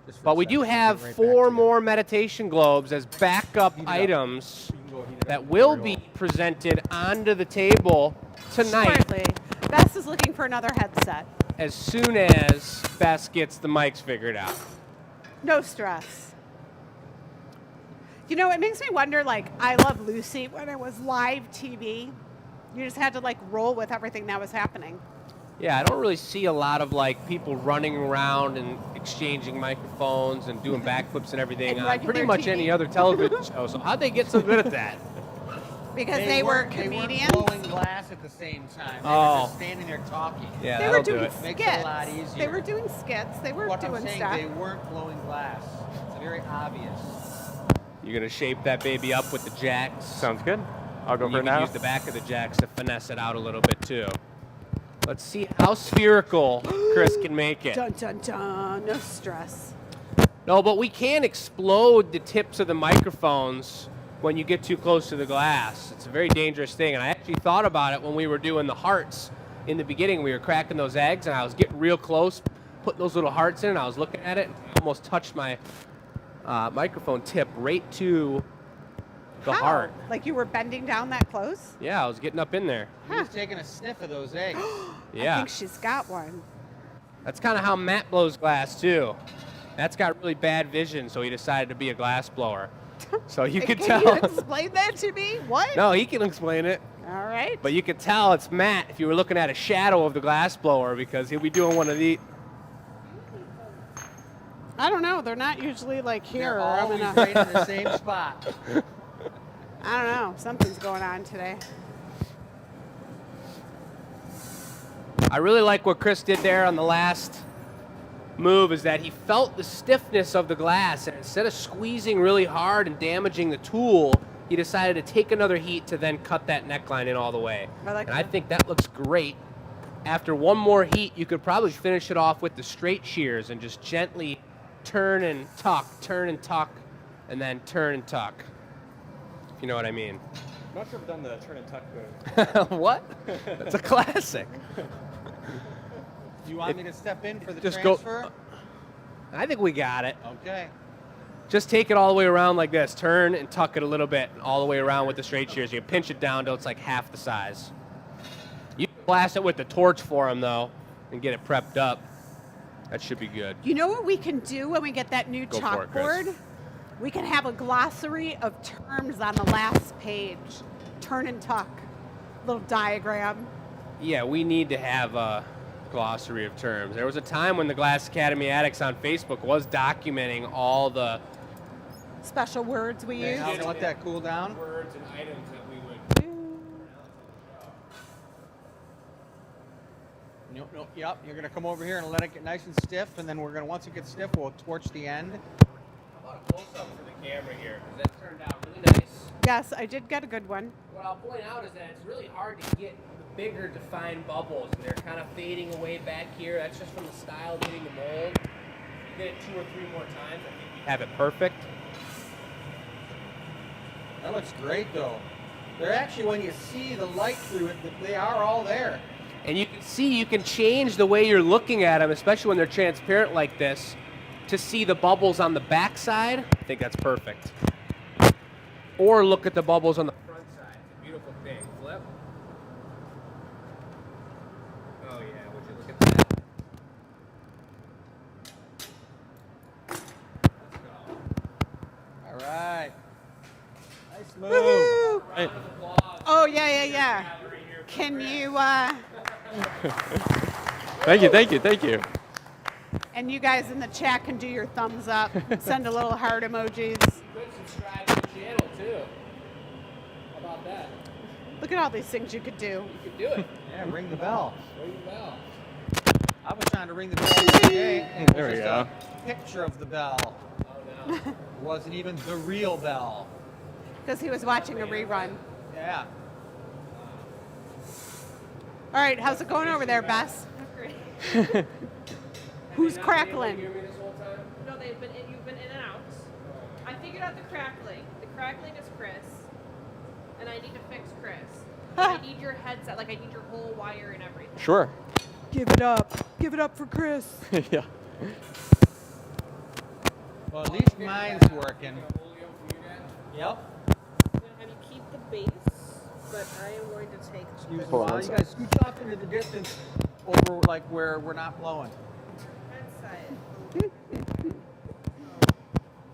Just for But a we do second. have Get right back 4 to more meditation globes as backup Heat it up. items You can go heat it that up. will be presented onto the table tonight Shortly. Bess is looking for another headset. as soon as Bess gets the mics figured out. No stress. You know, it makes me wonder, like, I Love Lucy, when it was live TV, you just had to, like, roll with everything that was happening. Yeah, I don't really see a lot of like people running around and exchanging microphones and doing backflips and everything And on regular pretty much TV. any other television show. So how'd they get so good at that? Because they were weren't- comedians. They weren't blowing glass at the same time. They Oh. were just standing there talking. Yeah, They that'll were do doing it. Makes it a skits. lot They easier. were doing skits. They were What I'm doing saying, stuff. they weren't blowing glass. It's very obvious. You're gonna shape that baby up with the jacks. Sounds good. I'll go And for you it can now. use the back of the jacks to finesse it out a little bit too. Let's see how spherical Chris can make it. Dun dun dun. No stress. No, but we can explode the tips of the microphones when you get too close to the glass. It's a very dangerous thing, and I actually thought about it when we were doing the hearts in the beginning. We were cracking those eggs, and I was getting real close, putting those little hearts in, and I was looking at it, and I almost touched my microphone tip right to the How? heart. Like you were bending down that close? Yeah, I was getting up in there. He was taking a sniff of those eggs. I Yeah, think she's got one. that's kind of how Matt blows glass too. Matt's got really bad vision, so he decided to be a glass blower. So you could Can tell. you explain that to me? What? No, he can explain it. All right. But you could tell it's Matt if you were looking at a shadow of the glass blower because he'll be doing one of these. I don't know. They're not usually like here. They're or I'm always gonna- right in the same spot. I don't know. Something's going on today. I really like what Chris did there on the last move is that he felt the stiffness of the glass, and instead of squeezing really hard and damaging the tool, he decided to take another heat to then cut that neckline in all the way. I like and I that. think that looks great. After one more heat, you could probably finish it off with the straight shears and just gently turn and tuck, and then turn and tuck. If you know what I mean. I'm not sure if I've done the turn and tuck move. What? That's a classic. Do you want me to step in for the Just go- transfer? I think we got it. Okay. Just take it all the way around like this. Turn and tuck it a little bit all the way around with the straight shears. You can pinch it down till it's like half the size. You can blast it with the torch for him, though, and get it prepped up. That should be good. You know what we can do when we get that new Go for it, Chris. chalkboard? We can have a glossary of terms on the last page. Turn and tuck. Little diagram. Yeah, we need to have a glossary of terms. There was a time when the Glass Academy Addicts on Facebook was documenting all the Special words we Okay, use. now let that cool down. words and items that we would. Nope. Yep. You're gonna come over here and let it get nice and stiff, and then we're gonna once it gets stiff, we'll torch the end. How about a close-up for the camera here? Because that turned out really nice. Yes, I did get a good one. What I'll point out is that it's really hard to get the bigger defined bubbles. And they're kind of fading away back here. That's just from the style of hitting the mold. You get it 2 or 3 more times, I think you have it perfect. That looks great, though. They're actually, when you see the light through it, they are all there. And you can see you can change the way you're looking at them, especially when they're transparent like this, to see the bubbles on the back side. I think that's perfect. Or look at the bubbles on the front side. It's a beautiful thing. Flip. Oh yeah, would you look at that? Let's go. All right. Nice move. Right. Oh, yeah. Can you, Thank you. and you guys in the chat can do your thumbs up, send a little heart emojis. Good, subscribe to the channel too. How about that? Look at all these things you could do. You can do it. Yeah, ring the bell. Ring the bell. I was trying to ring the bell the other day, and it There was we just go. a picture of the bell. Oh no. It wasn't even the real bell. Because he was watching a rerun. Yeah. All right, how's it going over there, Bess? Who's crackling? You hear me this whole time? No, you've been in and out. I figured out the crackling. The crackling is Chris, and I need to fix Chris. I need your headset, like I need your whole wire and everything. Sure. Give it up. Give it up for Chris. Yeah. Well, at least mine's working. Yep. I'm gonna have you keep the base, but I am going to take Excuse me. Hold on While one you guys scooch off into the distance over like where we're not blowing. headset.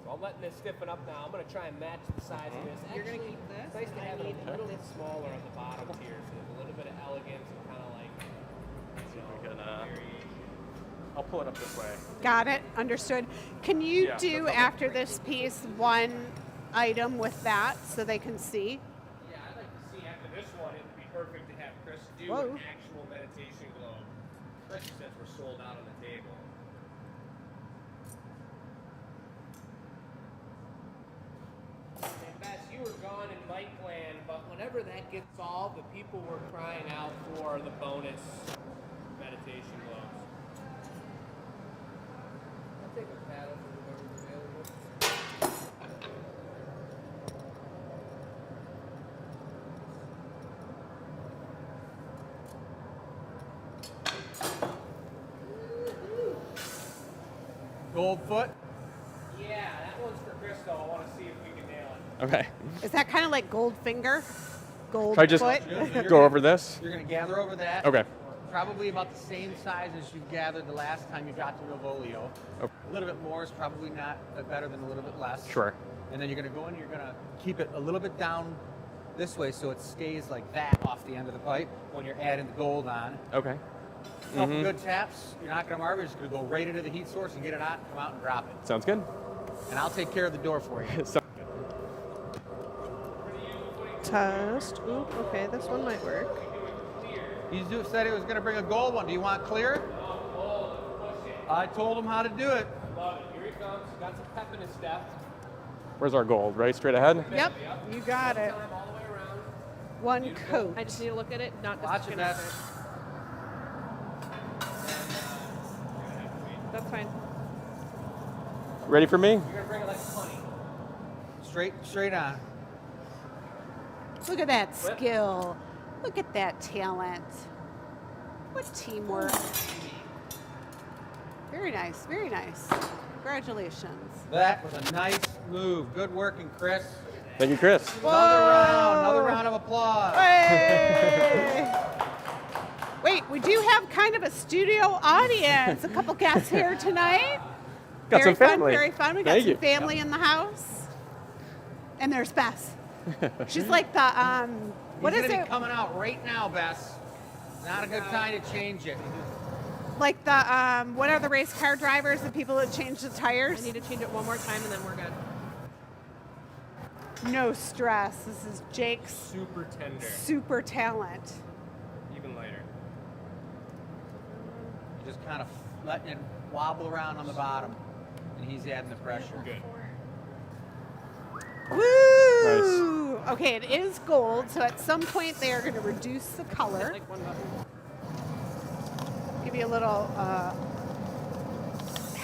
So I'm letting this stiffen up now. I'm going to try and match the size of this. You're gonna Actually, keep this? It's nice to I have it need a little bit smaller on the bottom here, so there's a little bit of elegance and kind of like, you know, we can, variation. I'll pull it up this way. Got it. Understood. Can you Yeah, do that's after this piece one item with that so they can see? Yeah, I'd like to see after this one, it would be perfect to have Chris do Whoa. an actual meditation globe, especially since we're sold out on the table. And Bess, you were gone in Mike Land, but whenever that gets solved, the people were crying out for the bonus meditation globes. I'll take a paddle for whoever's available. Gold foot. Yeah, that one's for Chris, though. I want to see if we can nail it. Okay. Is that kind of like gold finger? Gold Should I just foot? go over this? You're going to gather over that. Okay. Probably about the same size as you gathered the last time you got to Rivolio. Okay. A little bit more is probably not better than a little bit less. Sure. And then you're going to go in and you're going to keep it a little bit down this way so it stays like that off the end of the pipe when you're adding the gold on. Okay. Couple good taps, you're not going to mark it, you're just going to go right into the heat source and get it hot, come out and drop it. Sounds good. And I'll take care of the door for you. So- Test. Oop, okay, this one might work. He said he was going to bring a gold one. Do you want clear? I told him how to do it. Love it. Here he comes. Got some pep in his step. Where's our gold? Right straight ahead? Yep, you got it. Time all the way around. One coat. I just need to look at it, not Watch it, disconnect Beth. it. That's fine. Ready for me? You're going to bring it like honey. Straight on. Look at that skill. Look at that talent. What teamwork. Very nice, very nice. Congratulations. That was a nice move. Good working, Chris. Thank you, Chris. Another round of applause. Hey! Wait, we do have kind of a studio audience. A couple guests here tonight. Got Very some family. Fun, very fun. We got Thank some you. family in the house. And there's Bess. She's like the what He's is gonna it? be coming out right now, Bess. Not a good time to change it. Like the what are the race car drivers, the people that change the I tires? need to change it one more time and then we're good. No stress. This is Jake's Super tender. super talent. Even lighter. Just kind of letting it wobble around on the bottom, and he's adding the pressure. Good. Woo! Okay, it is gold, so at some point they are going to reduce the color. Like one button. Give you a little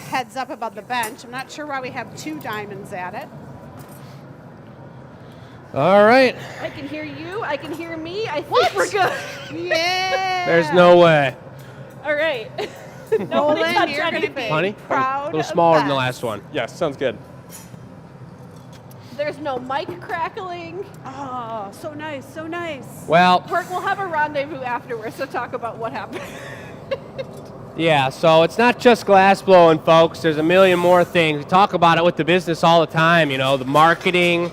heads up about the bench. I'm not sure why we have 2 diamonds at it. All right. I can hear you. I can hear me. I think we're good. Yeah! There's no way. All right. Nolan, Nobody touch you're going to be anything. Honey? proud A little of smaller than the Beth. last one. Yes, sounds good. There's no mic crackling. Oh, so nice, so nice. Well, We'll have a rendezvous afterwards to talk about what happened. yeah, so it's not just glass blowing, folks. There's a million more things. We talk about it with the business all the time, you know, the marketing,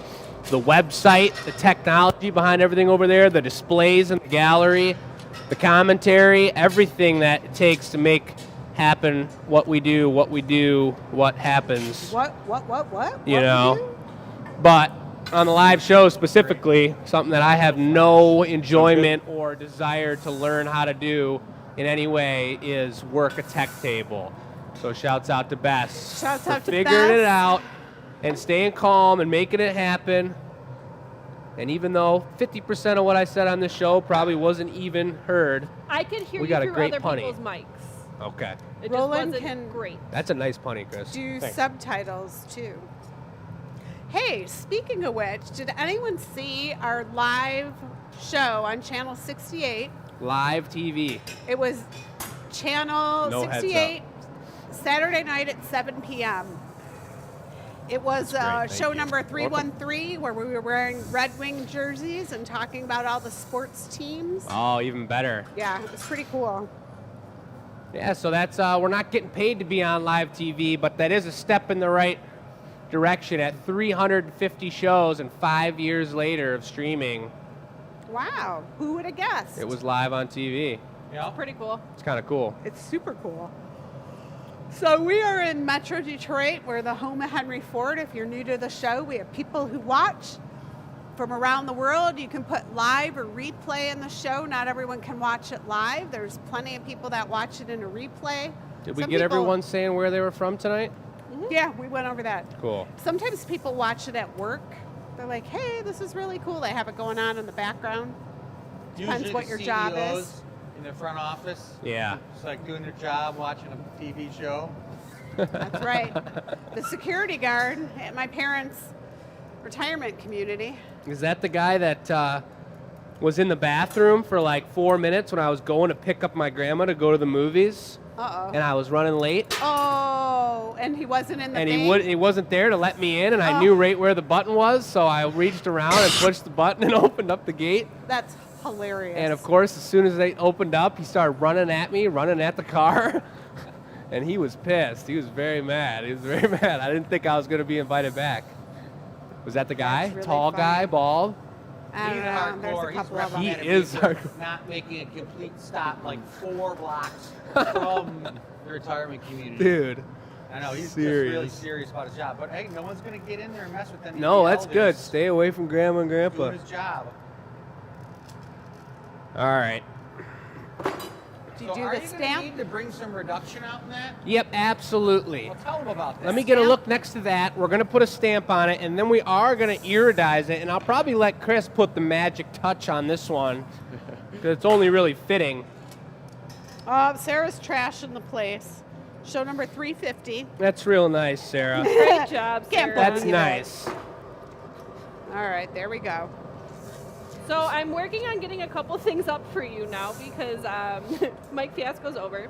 the website, the technology behind everything over there, the displays in the gallery, the commentary, everything that it takes to make happen what we do, what happens. What? You know, but on the live show specifically, something that I have no enjoyment or desire to learn how to do in any way is work a tech table. So shouts out to Bess Shouts for out to figuring Bess. it out and staying calm and making it happen. And even though 50% of what I said on this show probably wasn't even heard, I could hear We you got a through great other punny. people's mics. okay. It Roland just can- wasn't great. That's a nice punny, Chris. Do Thanks. subtitles too. Hey, speaking of which, did anyone see our live show on channel 68? Live TV. It was channel No heads 68 Saturday night at 7 p.m. It was That's great, thank show you. number 313 where we were wearing Red Wing jerseys and talking about all the sports teams. Oh, even better. Yeah, it was pretty cool. Yeah, so that's we're not getting paid to be on live TV, but that is a step in the right direction at 350 shows and 5 years later of streaming. Wow, who would have guessed? It was live on TV. Yeah. Pretty cool. It's kind of cool. It's super cool. So we are in Metro Detroit. We're the home of Henry Ford. If you're new to the show, we have people who watch from around the world. You can put live or replay in the show. Not everyone can watch it live. There's plenty of people that watch it in a replay. Did we Some get people- everyone saying where they were from tonight? Yeah, we went over that. Cool. Sometimes people watch it at work. They're like, hey, this is really cool. They have it going on in the background. Depends Usually what the your job CEOs is. in the front office. Yeah. It's like doing their job, watching a TV show. That's right. The security guard at my parents' retirement community. Is that the guy that was in the bathroom for like 4 minutes when I was going to pick up my grandma to go to the movies Uh-oh. and I was running late? Oh, and he wasn't in the And thing? he wasn't there to let me in, and I Oh. knew right where the button was, so I reached around and pushed the button and opened up the gate. That's hilarious. And of course, as soon as they opened up, he started running at me, running at the car, and he was pissed. He was very mad. He was very mad. I didn't think I was going to be invited back. Was that the guy? That's really Tall guy, funny. bald? I don't He's know. There's hardcore. a He's couple of them. He recommended is people hardcore. not making a complete stop like 4 blocks from the retirement community. Dude. I know, he's just serious. really serious about his job. But hey, no one's going to get in there and mess with them. No, that's good. Stay away from Grandma and Grandpa. Doing his job. All right. Do you So do are the you going to stamp? need to bring some reduction out in that? Yep, absolutely. Well, tell them about that. Let me get a Stamp? look next to that. We're going to put a stamp on it, and then we are going to iridize it, and I'll probably let Chris put the magic touch on this one because it's only really fitting. Sarah's trashing the place. Show number 350. That's real nice, Sarah. Great job, Can't Sarah. That's believe it. nice. All right, there we go. So I'm working on getting a couple things up for you now because Mike Fiasco's over.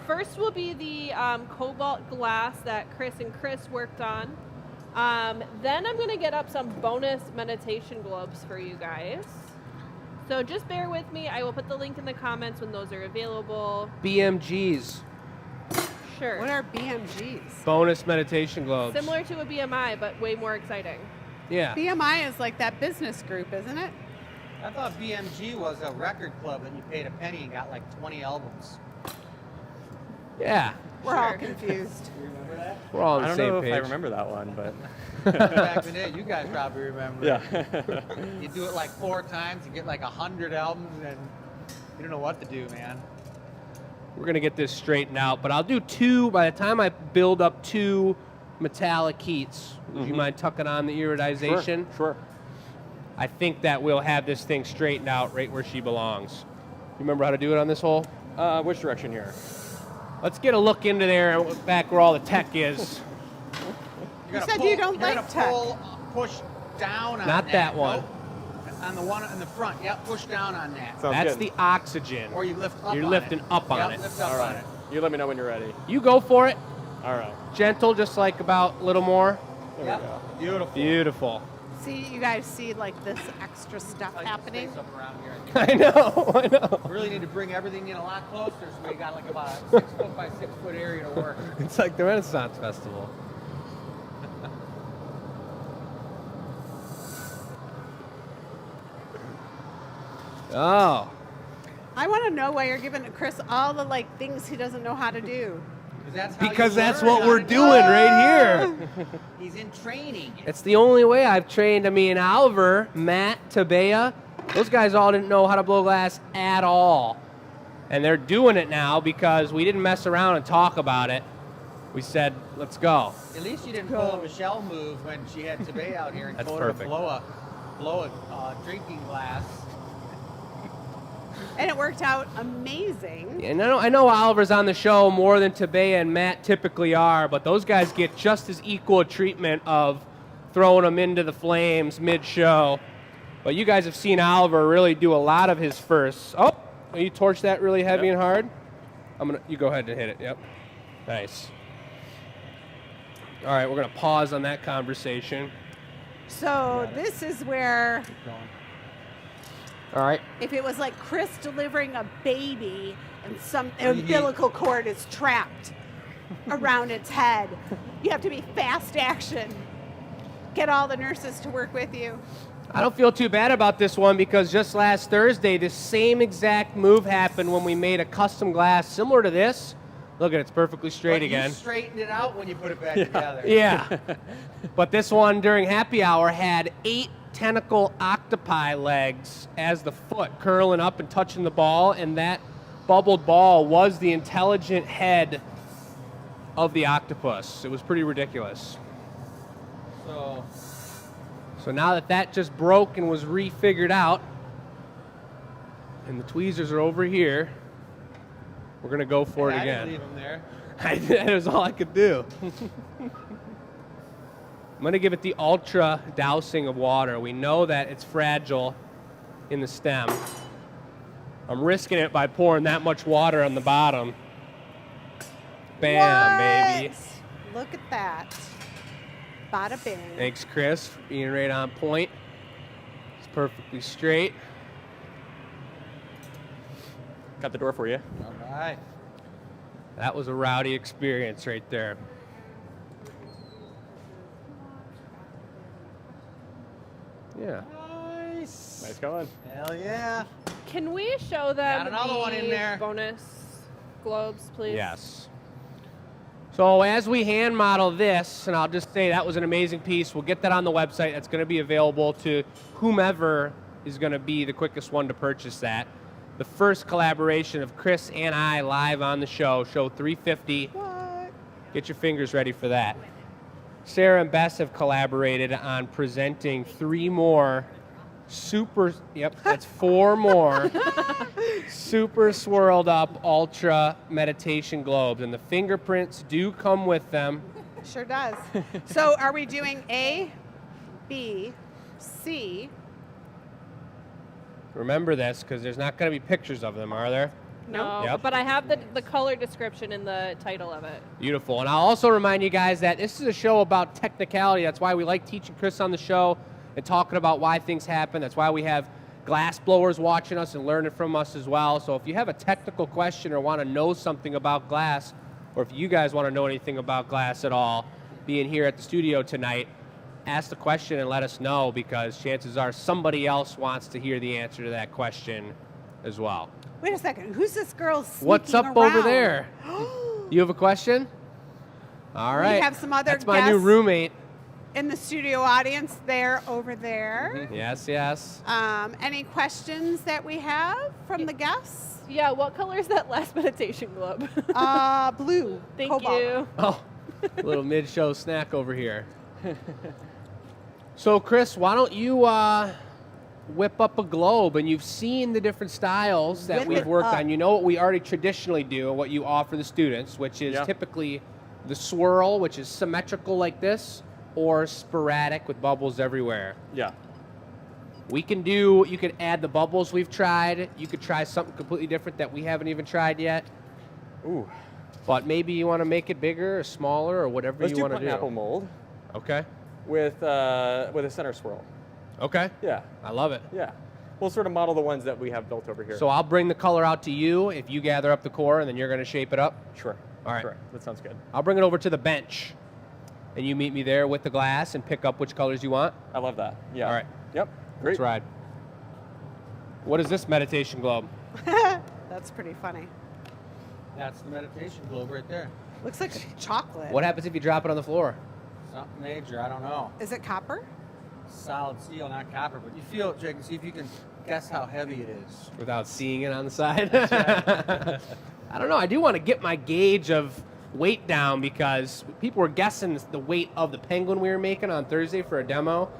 First will be the cobalt glass that Chris and Chris worked on. Then I'm going to get up some bonus meditation globes for you guys. So just bear with me. I will put the link in the comments when those are available. BMGs, Sure. What are BMGs? bonus meditation globes. Similar to a BMI, but way more exciting. Yeah. BMI is like that business group, isn't it? I thought BMG was a record club and you paid a penny and got like 20 albums. Yeah. We're all Sure. confused. You remember that? We're all on I the don't know same if I page. remember that one, but Back in the day, you guys probably remember. yeah. You do it like 4 times, you get like 100 albums, and you don't know what to do, man. We're going to get this straightened out, but I'll do 2 by the time I build up 2 metallic heats. Would you mind tucking on the iridization? Sure. I think that we'll have this thing straightened out right where she belongs. You remember how to do it on this hole? Which direction here? Let's get a look into there, back where all the tech is. You're You gonna said you don't you're like gonna push down on Not that one. Nope. On the one in the front, yeah, push down on that. Sounds That's good. the oxygen. Or you lift up You're on lifting it. up on Yep, it. lift up All on right. it. You let me know when you're ready. You go for it. All right. Gentle, just like about a little more. There Yep. we go. Beautiful. Beautiful. See, you guys see like this extra stuff Like happening? space up around here. I know, I know. We really need to bring everything in a lot closer so we got like about a 6 foot by 6 foot area to work. It's like the Renaissance Festival. Oh. I want to know why you're giving Chris all the like things he doesn't know how to do. Because that's what we're doing right here. He's in training. It's the only way I've trained. I mean, Oliver, Matt, Tabea, those guys all didn't know how to blow glass at all. And they're doing it now because we didn't mess around and talk about it. We said, let's go. At least you didn't pull a Michelle move when she had Tabea out here and That's told her to perfect. blow a drinking glass. And it worked out amazing. And I know Oliver's on the show more than Tabea and Matt typically are, but those guys get just as equal a treatment of throwing them into the flames mid-show. But you guys have seen Oliver really do a lot of his firsts. Oh, you torch that really heavy and hard? You go ahead and hit it, yep. Nice. All right, we're gonna pause on that conversation. So this is where, All right. if it was like Chris delivering a baby and some umbilical cord is trapped around its head, you have to be fast action. Get all the nurses to work with you. I don't feel too bad about this one because just last Thursday, this same exact move happened when we made a custom glass similar to this. Look at it, it's perfectly straight But again. You straightened it out when you put it back together. Yeah. But this one during happy hour had 8 tentacle octopi legs as the foot curling up and touching the ball, and that bubbled ball was the intelligent head of the octopus. It was pretty ridiculous. So now that just broke and was refigured out, and the tweezers are over here, we're going to go for it I again. didn't leave them there. That was all I could do. I'm going to give it the ultra dousing of water. We know that it's fragile in the stem. I'm risking it by pouring that much water on the bottom. Bam, baby. Look at that. Bada bing. Thanks, Chris, for being right on point. It's perfectly straight. Got the door for you. All right. That was a rowdy experience right there. Yeah. Nice. Nice going. Hell yeah. Can we show them Got another one in there. bonus globes, please? Yes. So as we hand model this, and I'll just say that was an amazing piece, we'll get that on the website. That's going to be available to whomever is going to be the quickest one to purchase that. The first collaboration of Chris and I live on the show 350. What? Get your fingers ready for that. Sarah and Bess have collaborated on presenting 3 more that's 4 more super swirled up ultra meditation globes, and the fingerprints do come with them. Sure does. So are we doing A, B, C? Remember this, because there's not going to be pictures of them, are there? No, Yep. but I have the color description in the title of it. Beautiful. And I'll also remind you guys that this is a show about technicality. That's why we like teaching Chris on the show and talking about why things happen. That's why we have glass blowers watching us and learning from us as well. So if you have a technical question or want to know something about glass, or if you guys want to know anything about glass at all, being here at the studio tonight, ask the question and let us know, because chances are somebody else wants to hear the answer to that question as well. Wait a second. Who's this girl sneaking What's up over around? there? You have a question? All We right. have some other That's my new guests. roommate. In the studio audience there, over there. Yes, yes. Any questions that we have from the guests? Yeah, what color is that last meditation globe? Blue. Thank cobalt. you. Oh, a little mid-show snack over here. So, Chris, why don't you whip up a globe? And you've seen the different styles that Whip we've it worked up. on. You know what we already traditionally do, what you offer the students, which is Yeah. typically the swirl, which is symmetrical like this, or sporadic with bubbles everywhere. Yeah. You could add the bubbles we've tried. You could try something completely different that we haven't even tried yet. Ooh. But maybe you want to make it bigger or smaller or whatever Let's you do want to pineapple do. mold Okay. with a center swirl. Okay. Yeah. I love it. Yeah. We'll sort of model the ones that we have built over here. So I'll bring the color out to you if you gather up the core, and then you're going to shape it up. Sure. All right. Sure. That sounds good. I'll bring it over to the bench, and you meet me there with the glass and pick up which colors you want. I love that. Yeah. All right. Yep. Great. Let's ride. What is this meditation globe? That's pretty funny. That's the meditation globe right there. Looks like chocolate. What happens if you drop it on the floor? Something major, I don't know. Is it copper? Solid steel, not copper, but you feel it, Jake, and see if you can guess how heavy it is. Without seeing it on the side? I don't know. I do want to get my gauge of weight down because people were guessing the weight of the penguin we were making on Thursday for a demo,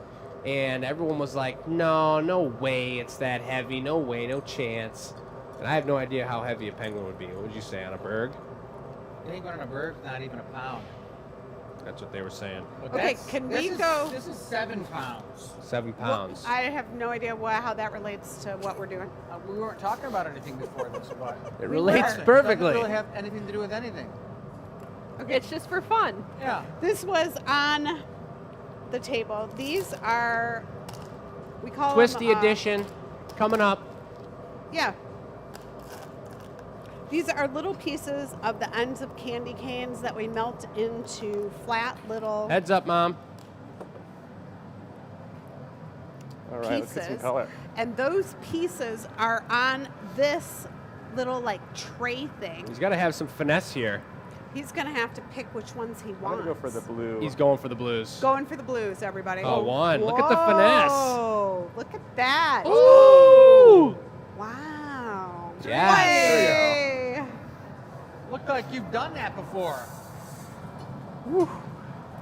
and everyone was like, no way it's that heavy. No way, no chance. And I have no idea how heavy a penguin would be. What would you say on a berg? I think on a bird, not even a pound. That's what they were saying. But Okay, that's- can this we is- go- This is 7 pounds. 7 pounds. I have no idea how that relates to what we're doing. We weren't talking about anything before this, but It relates Doesn't perfectly. really have anything to do with anything. It's just for fun. Yeah. This was on the table. These are, we call Twisty them, edition coming up. Yeah. These are little pieces of the ends of candy canes that we melt into flat little Heads up, Mom. All right, let's get some pieces. color. And those pieces are on this little like tray thing. He's got to have some finesse here. He's gonna have to pick which ones he I'm wants. gonna go for the blue. He's going for the blues. Going for the blues, everybody. Oh, one. Look at the finesse. Whoa, look at that. Ooh! Wow. Yes. Way. Look like you've done that before.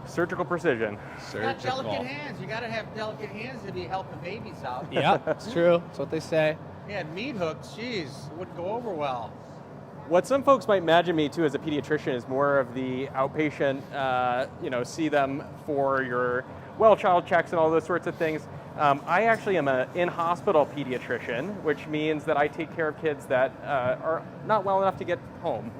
Surgical precision. You got Surgical. delicate hands. You got to have delicate hands to be helping babies out. Yep, it's true. That's what they say. Yeah, meat hooks. Jeez, it wouldn't go over well. What some folks might imagine me too as a pediatrician is more of the outpatient, see them for your well-child checks and all those sorts of things. I actually am an in-hospital pediatrician, which means that I take care of kids that are not well enough to get home,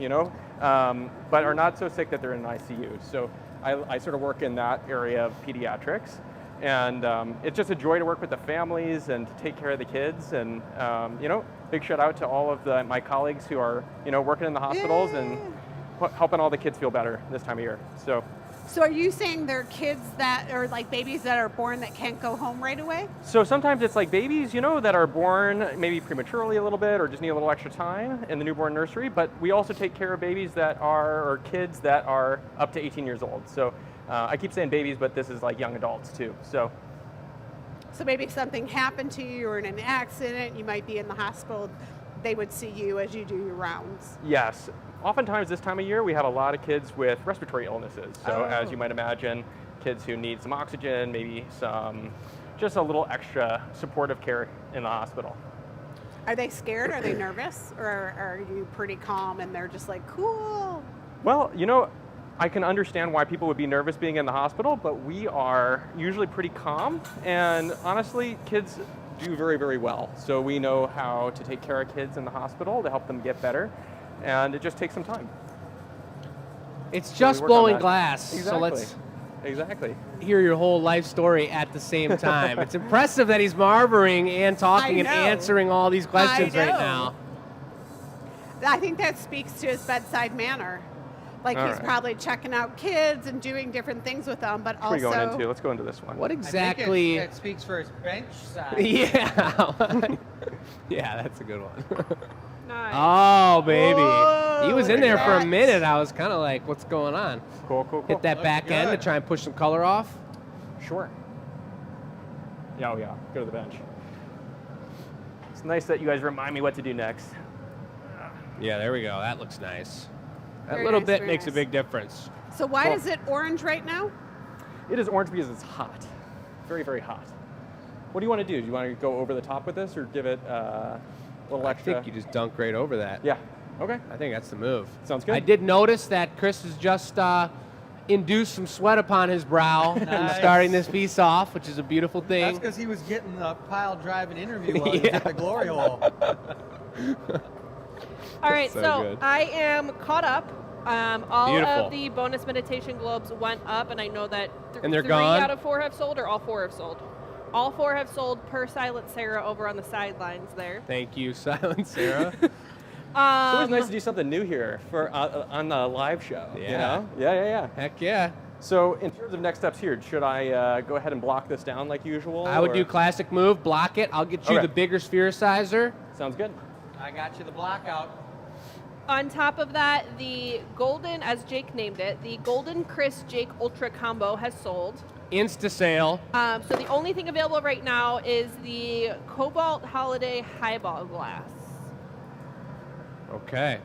but are not so sick that they're in an ICU. So I sort of work in that area of pediatrics. And it's just a joy to work with the families and to take care of the kids. And, big shout out to all of my colleagues who are, working in the hospitals and helping all the kids feel better this time of year. So are you saying there are kids that are like babies that are born that can't go home right away? So sometimes it's like babies, that are born maybe prematurely a little bit or just need a little extra time in the newborn nursery. But we also take care of babies or kids that are up to 18 years old. So I keep saying babies, but this is like young adults too. So maybe if something happened to you or in an accident, you might be in the hospital, they would see you as you do your rounds. yes, oftentimes this time of year we have a lot of kids with respiratory illnesses. So as you might imagine, kids who need some oxygen, maybe just a little extra supportive care in the hospital. Are they scared? Are they nervous? Or are you pretty calm and they're just like, cool? Well, I can understand why people would be nervous being in the hospital, but we are usually pretty calm. And honestly, kids do very, very well. So we know how to take care of kids in the hospital to help them get better. And it just takes some time. It's So just we work on blowing that. glass. Exactly. So let's Exactly. hear your whole life story at the same time. It's impressive that he's marveling and talking I and know. answering all these questions I right know. now. I think that speaks to his bedside manner. Like All he's right. probably checking out kids and doing different things with them, but What are we also going into? Let's go into this one. What I think exactly? it speaks for his bench size. Yeah. Yeah, that's a good one. Nice. Oh, baby. Whoa, He was in look there at for a that. minute. I was kind of like, what's going on? Cool, cool, cool. Hit that Looks back end to good. try and push some color off. Sure. Yeah, oh yeah. Go to the bench. It's nice that you guys remind me what to do next. Yeah, there we go. That looks nice. That Very little nice, bit very makes a nice. big difference. So why Cool. is it orange right now? It is orange because it's hot. Very, very hot. What do you want to do? Do you want to go over the top with this or give it a little I extra? think you just dunk right over that. Yeah. Okay. I think that's the move. Sounds good. I did notice that Chris has just induced some sweat upon his brow in Nice. starting this piece off, which is a beautiful That's thing. because he was getting the pile driving interview while he was Yeah. at the glory hole. All right, So so good. I am caught up. All Beautiful. of the bonus meditation globes went up, and I know that And they're 3 gone? out of 4 have sold, or all 4 have sold. All 4 have sold per Silent Sarah over on the sidelines there. Thank you, Silent Sarah. It's always nice to do something new here for on the live show. Yeah. You know? Yeah. Heck yeah. So in terms of next steps here, should I go ahead and block this down like usual? I would or- do classic move, block it. I'll get you Okay. the bigger sphericizer. Sounds good. I got you the block out. On top of that, the golden, as Jake named it, the Golden Chris Jake Ultra Combo has sold. Insta sale. So the only thing available right now is the Cobalt Holiday Highball Glass. Okay.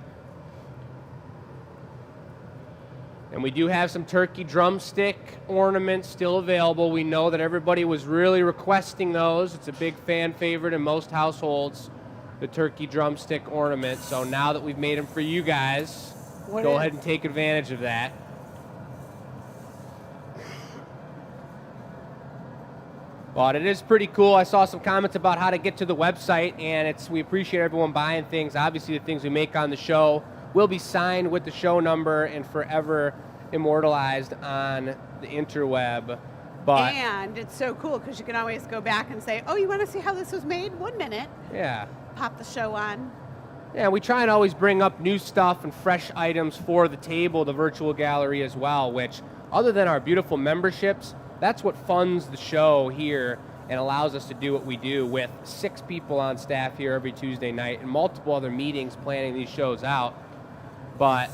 And we do have some turkey drumstick ornaments still available. We know that everybody was really requesting those. It's a big fan favorite in most households, the turkey drumstick ornament. So now that we've made them for you guys, go ahead and take advantage of that. But it is pretty cool. I saw some comments about how to get to the website, and we appreciate everyone buying things. Obviously, the things we make on the show will be signed with the show number and forever immortalized on the interweb. But And it's so cool because you can always go back and say, oh, you want to see how this was made? 1 minute. yeah, Pop the show on. yeah, we try and always bring up new stuff and fresh items for the table, the virtual gallery as well. Which, other than our beautiful memberships, that's what funds the show here and allows us to do what we do with 6 people on staff here every Tuesday night and multiple other meetings planning these shows out. But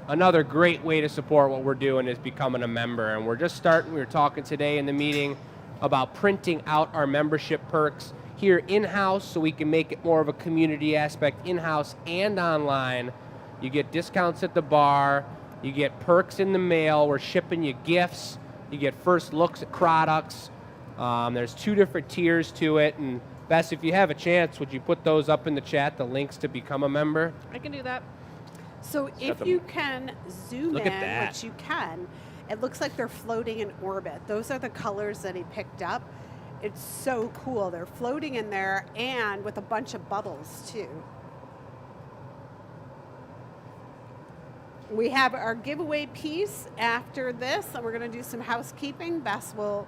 another great way to support what we're doing is becoming a member. And we're just starting. We were talking today in the meeting about printing out our membership perks here in-house so we can make it more of a community aspect in-house and online. You get discounts at the bar. You get perks in the mail. We're shipping you gifts. You get first looks at products. There's 2 different tiers to it. And Bess, if you have a chance, would you put those up in the chat, the links to become a member? I can do that. So if you can zoom Look in, at that. which you can, it looks like they're floating in orbit. Those are the colors that he picked up. It's so cool. They're floating in there and with a bunch of bubbles too. We have our giveaway piece after this, and we're going to do some housekeeping. Bess will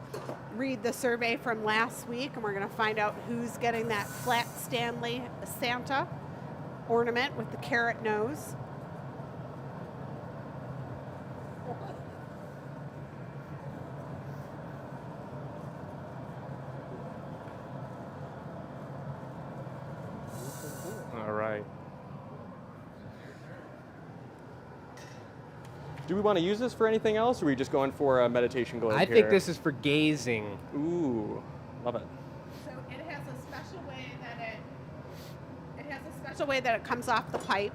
read the survey from last week, and we're going to find out who's getting that flat Stanley Santa ornament with the carrot nose. All right. Do we want to use this for anything else, or are we just going for a meditation globe I here? think this is for gazing. Ooh, love it. So it has a special way that it comes off the pipe.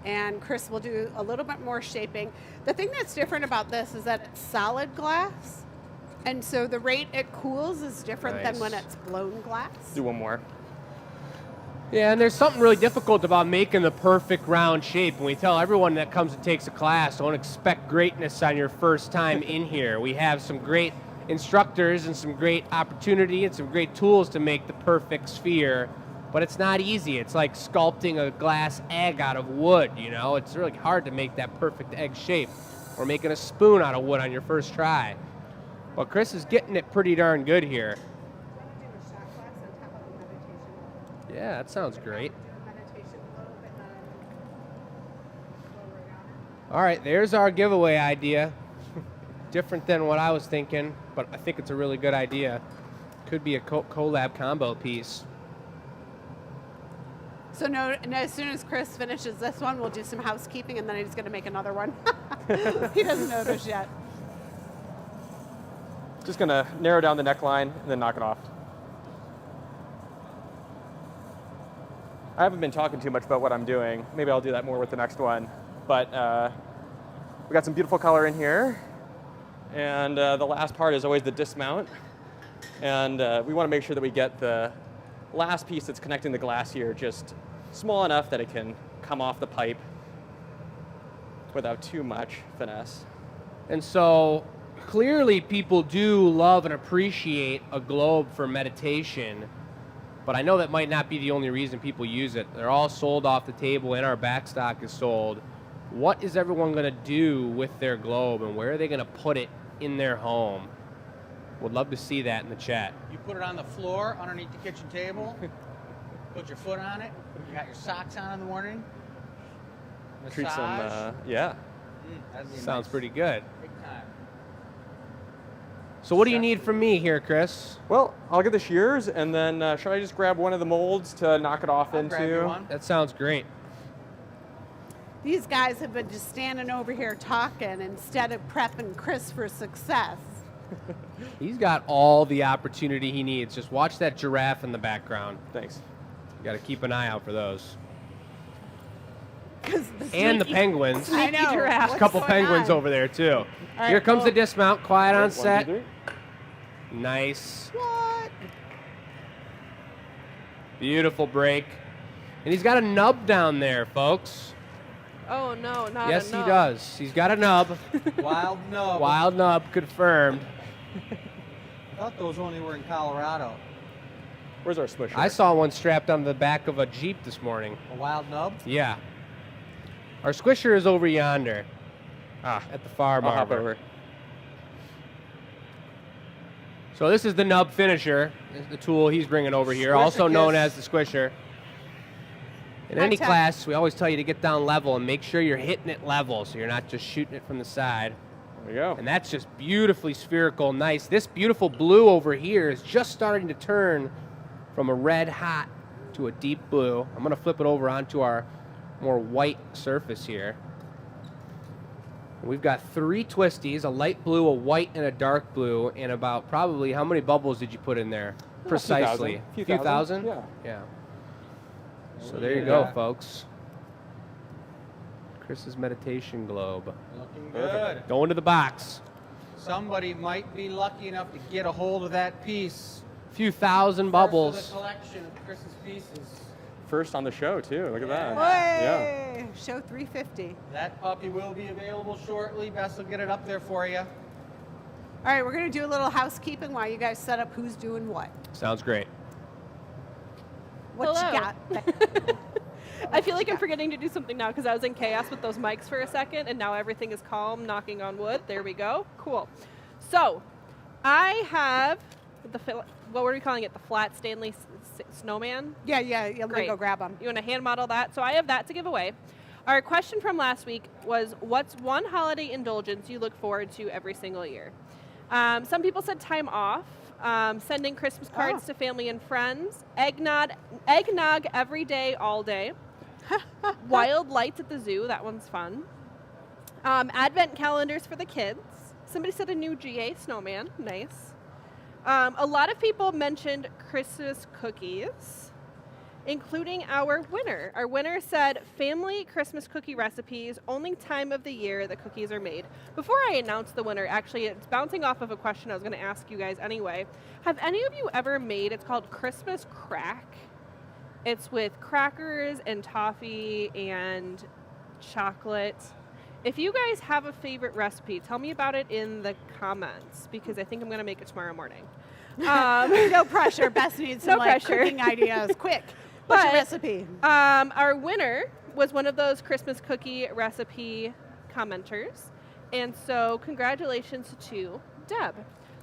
And Chris will do a little bit more shaping. The thing that's different about this is that it's solid glass. And so the rate it cools is different than when Nice. it's blown glass. Do one more. Yeah, and there's something really difficult about making the perfect round shape. And we tell everyone that comes and takes a class, don't expect greatness on your first time in here. We have some great instructors and some great opportunity and some great tools to make the perfect sphere. But it's not easy. It's like sculpting a glass egg out of wood, you know? It's really hard to make that perfect egg shape. Or making a spoon out of wood on your first try. But Chris is getting it pretty darn good here. Yeah, that sounds great. All right, there's our giveaway idea. Different than what I was thinking, but I think it's a really good idea. Could be a collab combo piece. So no, and as soon as Chris finishes this one, we'll do some housekeeping, and then he's going to make another one. He doesn't notice yet. Just gonna narrow down the neckline and then knock it off. I haven't been talking too much about what I'm doing. Maybe I'll do that more with the next one. But we got some beautiful color in here. And the last part is always the dismount. And we want to make sure that we get the last piece that's connecting the glass here just small enough that it can come off the pipe without too much finesse. And so clearly people do love and appreciate a globe for meditation, but I know that might not be the only reason people use it. They're all sold off the table and our backstock is sold. What is everyone going to do with their globe, and where are they going to put it in their home? Would love to see that in the chat. You put it on the floor underneath the kitchen table. Put your foot on it. You got your socks on in the morning. Treat some, Massage. yeah. That'd be Sounds nice. pretty good. Big time. So what do you need from me here, Chris? Well, I'll get the shears, and then should I just grab one of the molds to knock it off I'll into? grab you one. That sounds great. These guys have been just standing over here talking instead of prepping Chris for success. He's got all the opportunity he needs. Just watch that giraffe in the background. Thanks. You got to keep an eye out for those. 'Cause And the penguins. I know. giraffe. A What's couple going penguins on? over there too. right, Here comes well- the dismount. Quiet on 1, 2, set. 3. Nice. What? Beautiful break. And he's got a nub down there, folks. Oh no, not Yes, enough. he does. He's got a nub. Wild nub. Wild nub confirmed. I thought those only were in Colorado. Where's our smusher? I saw one strapped on the back of a Jeep this morning. A wild nub? Yeah. Our squisher is over yonder at the farm I'll hop arbor. over. So this is the nub finisher, is the tool he's bringing over here, Squisher also known kiss. as the squisher. In Hi, any Ted. class, we always tell you to get down level and make sure you're hitting it level so you're not just shooting it from the side. There you go. And that's just beautifully spherical, nice. This beautiful blue over here is just starting to turn from a red hot to a deep blue. I'm going to flip it over onto our more white surface here. We've got 3 twisties, a light blue, a white, and a dark blue, and about probably, how many bubbles did you put in there? Precisely. Few Few thousand. thousand? Yeah. Yeah. So there you go, Yeah. folks. Chris's meditation globe. Looking Perfect. good. Go into the box. Somebody might be lucky enough to get a hold of that piece. Few thousand First bubbles. of the collection of Chris's pieces. First on the show too. Look at that. Way! Show 350. That puppy will be available shortly. Bess will get it up there for you. All right, we're going to do a little housekeeping while you guys set up who's doing what. Sounds great. What Hello. you got? I feel like I'm forgetting to do something now because I was in chaos with those mics for a second, and now everything is calm, knocking on wood. There we go. Cool. So, I have what were we calling it? The flat Stanley snowman? Yeah, let me Great. go grab them. You want to hand model that? So I have that to give away. Our question from last week was, what's one holiday indulgence you look forward to every single year? Some people said time off, sending Christmas cards to family and friends, eggnog every day, all day, wild lights at the zoo, that one's fun, advent calendars for the kids. Somebody said a new GA snowman, nice. A lot of people mentioned Christmas cookies, including our winner. Our winner said family Christmas cookie recipes, only time of the year the cookies are made. Before I announce the winner, actually, it's bouncing off of a question I was going to ask you guys anyway. Have any of you ever made, it's called Christmas crack. It's with crackers and toffee and chocolate. If you guys have a favorite recipe, tell me about it in the comments because I think I'm going to make it tomorrow morning. No pressure. Bess needs some No like pressure. cooking ideas. Quick. What's your But, recipe? Our winner was one of those Christmas cookie recipe commenters. And so congratulations to Deb.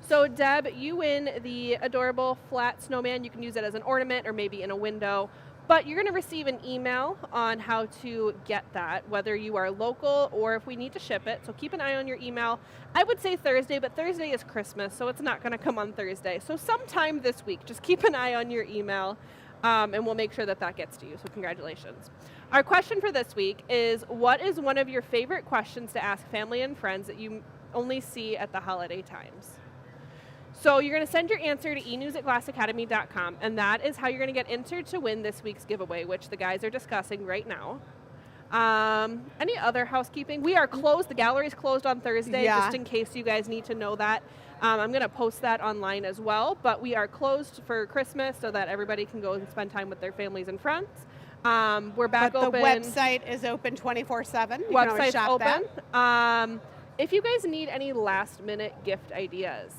So Deb, you win the adorable flat snowman. You can use it as an ornament or maybe in a window. But you're going to receive an email on how to get that, whether you are local or if we need to ship it. So keep an eye on your email. I would say Thursday, but Thursday is Christmas, so it's not going to come on Thursday. So sometime this week, just keep an eye on your email, and we'll make sure that that gets to you. So congratulations. Our question for this week is, what is one of your favorite questions to ask family and friends that you only see at the holiday times? So you're going to send your answer to enews@glassacademy.com, and that is how you're going to get entered to win this week's giveaway, which the guys are discussing right now. Any other housekeeping? We are closed. The gallery's closed on Thursday, Yeah. just in case you guys need to know that. I'm going to post that online as well, but we are closed for Christmas so that everybody can go and spend time with their families and friends. We're back But open. the website is open 24/7. You can always Website's shop open. that. If you guys need any last-minute gift ideas,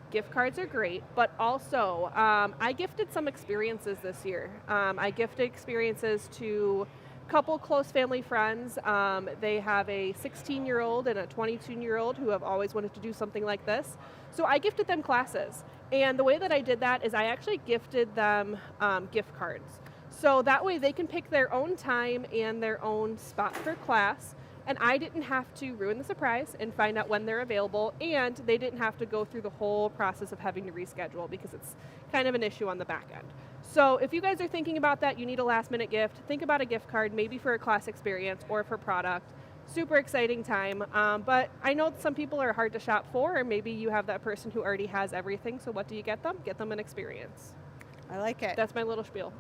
gift cards are great, but also I gifted some experiences this year. I gifted experiences to a couple close family friends. They have a 16-year-old and a 22-year-old who have always wanted to do something like this. So I gifted them classes. And the way that I did that is I actually gifted them gift cards. So that way they can pick their own time and their own spot for class. And I didn't have to ruin the surprise and find out when they're available, and they didn't have to go through the whole process of having to reschedule because it's kind of an issue on the back end. So if you guys are thinking about that, you need a last minute gift, think about a gift card, maybe for a class experience or for product. Super exciting time, but I know some people are hard to shop for, or maybe you have that person who already has everything, so what do you get them? Get them an experience. I like it. That's my little spiel.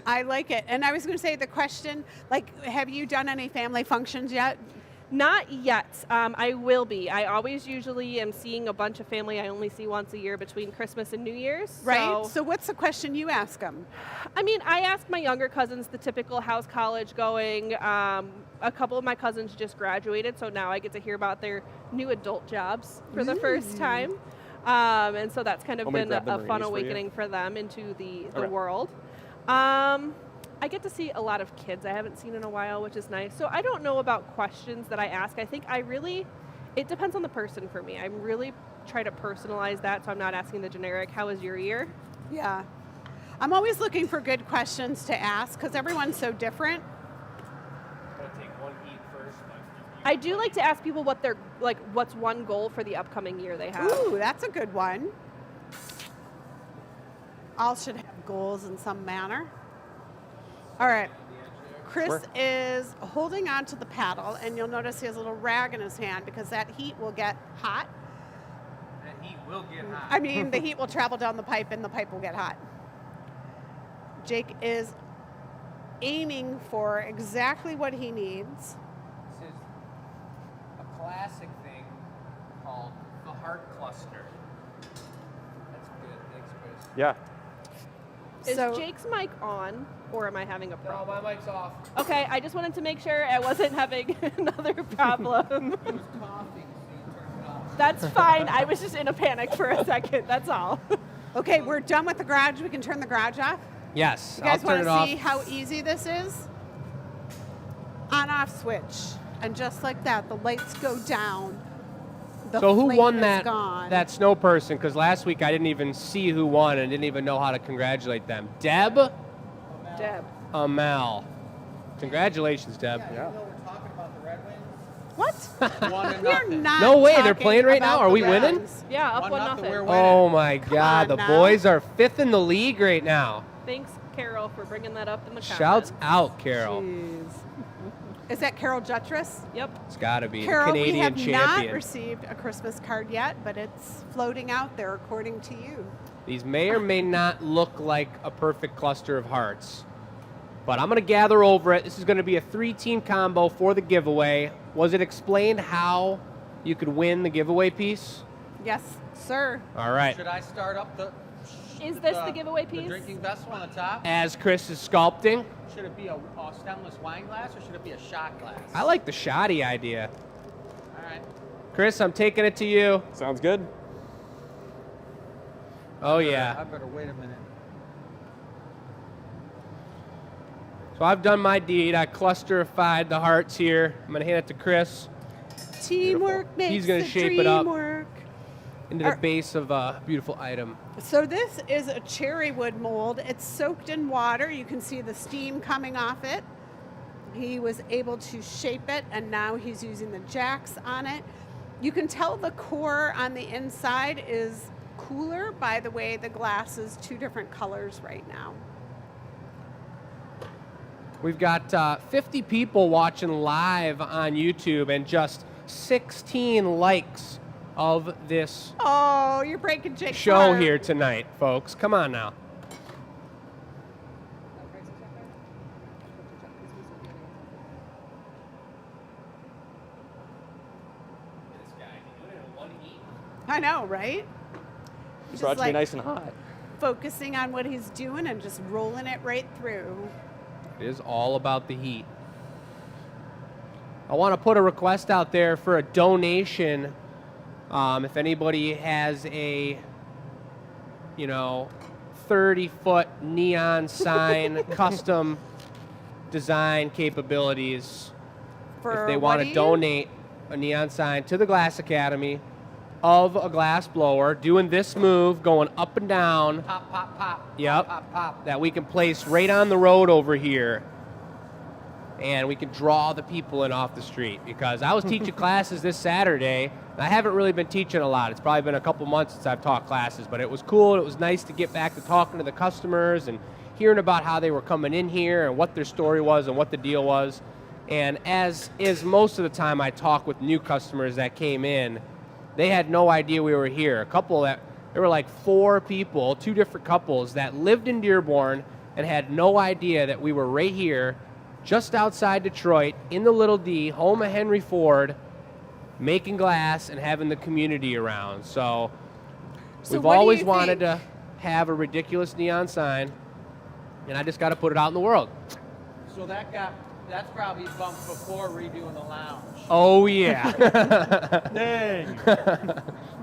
I like it. And I was going to say the question, like, have you done any family functions yet? Not yet. I will be. I always usually am seeing a bunch of family I only see once a year between Christmas and New Year's. Right. So what's the question you ask them? I mean, I ask my younger cousins the typical how's college going. A couple of my cousins just graduated, so now I get to hear about their new adult jobs for the first time. And so that's kind of Want me to been grab the a fun Marini's for you? awakening for them into the Okay. world. I get to see a lot of kids I haven't seen in a while, which is nice. So I don't know about questions that I ask. I think it depends on the person for me. I really try to personalize that, so I'm not asking the generic, how was your year? Yeah. I'm always looking for good questions to ask because everyone's so different. I do like to ask people what's one goal for the upcoming year they have. Ooh, that's a good one. All should have goals in some manner. All right. Chris Sure. is holding on to the paddle, and you'll notice he has a little rag in his hand because that heat will get hot. That heat will get hot. I mean, the heat will travel down the pipe, and the pipe will get hot. Jake is aiming for exactly what he needs. This is a classic thing called the heart cluster. That's good. Thanks, Chris. Yeah. Is So- Jake's mic on, or am I having a No, problem? my mic's off. Okay, I just wanted to make sure I wasn't having another problem. He was coughing, so you turned it off. That's fine. I was just in a panic for a second. That's all. Okay, we're done with the garage. We can turn the garage off. Yes, You guys I'll turn it want off. to see how easy this is? On-off switch. And just like that, the lights go down. The So who flame won is that gone. snow person? Because last week I didn't even see who won and didn't even know how to congratulate them. Deb? Deb. Amel. Congratulations, Deb. Yeah, even though we're talking about the Red Wings, What? 1-0. We're not No way, they're talking playing right now? about Are we the winning? Reds. Yeah, up 1-0, 1-0. we're winning. Oh my God, on the now. boys are 5th in the league right now. Thanks, Carol, for bringing that up in the comments. Shouts out, Carol. Jeez. Is that Carol Jutras? Yep. It's got to be Carol, Canadian we have champion. not received a Christmas card yet, but it's floating out there according to you. These may or may not look like a perfect cluster of hearts, but I'm going to gather over it. This is going to be a 3-team combo for the giveaway. Was it explained how you could win the giveaway piece? Yes, sir. All right. Should I start up the... Is this the giveaway The piece? drinking vessel on the top? As Chris is sculpting, Should it be a stemless wine glass or should it be a shot glass? I like the shoddy idea. All right. Chris, I'm taking it to you. Sounds good. Oh, I yeah. better wait a minute. So I've done my deed. I clusterified the hearts here. I'm going to hand it to Chris Teamwork makes He's gonna the shape dream it up. work. into the base of a beautiful item. So this is a cherry wood mold. It's soaked in water. You can see the steam coming off it. He was able to shape it, and now he's using the jacks on it. You can tell the core on the inside is cooler by the way the glass is two different colors right now. We've got 50 people watching live on YouTube and just 16 likes of this Oh, you're breaking Jake's show heart. here tonight, folks. Come on now. I know, right? He's So it just to be nice and hot. focusing on what he's doing and just rolling it right through. It is all about the heat. I want to put a request out there for a donation. If anybody has a, 30-foot neon sign custom design capabilities, For if they what want do to you- donate a neon sign to the Glass Academy of a glass blower, doing this move, going up and down, Pop, pop, pop. Yep. Pop, pop, pop. that we can place right on the road over here. and we can draw the people in off the street. Because I was teaching classes this Saturday, and I haven't really been teaching a lot. It's probably been a couple months since I've taught classes, but it was cool. It was nice to get back to talking to the customers and hearing about how they were coming in here and what their story was and what the deal was. And as is most of the time I talk with new customers that came in, they had no idea we were here. There were like 4 people, 2 different couples that lived in Dearborn and had no idea that we were right here, just outside Detroit, in the Little D, home of Henry Ford, making glass and having the community around. So we've what do always you wanted think? to have a ridiculous neon sign, and I just got to put it out in the world. So that's probably bumped before redoing the lounge. Oh, yeah. Dang.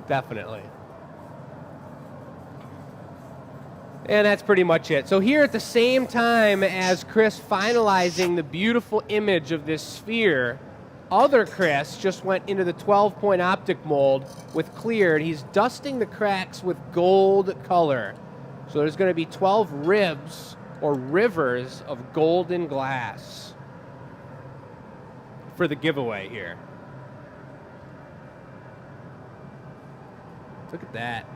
Definitely. And that's pretty much it. So here at the same time as Chris finalizing the beautiful image of this sphere, other Chris just went into the 12-point optic mold with clear, and he's dusting the cracks with gold color. So there's going to be 12 ribs or rivers of golden glass for the giveaway here. Look at that.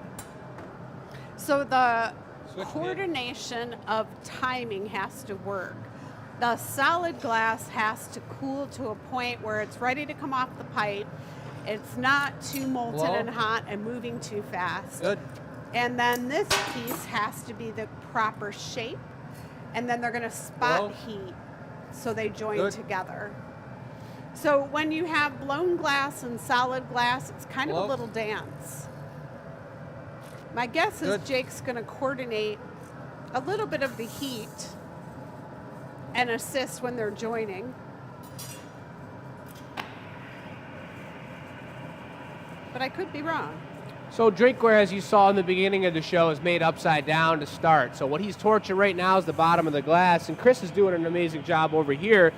So the Switch coordination of timing has to work. The solid glass has to cool to a point where it's ready to come off the pipe. It's not too molten Hello? and hot and moving too fast. Good. And then this piece has to be the proper shape. And then they're going to spot Hello? heat so they join Good. together. So when you have blown glass and solid glass, it's kind of a Hello? little dance. My guess is Good. Jake's going to coordinate a little bit of the heat and assist when they're joining. But I could be wrong. So drinkware, as you saw in the beginning of the show, is made upside down to start. So what he's torching right now is the bottom of the glass, and Chris is doing an amazing job over here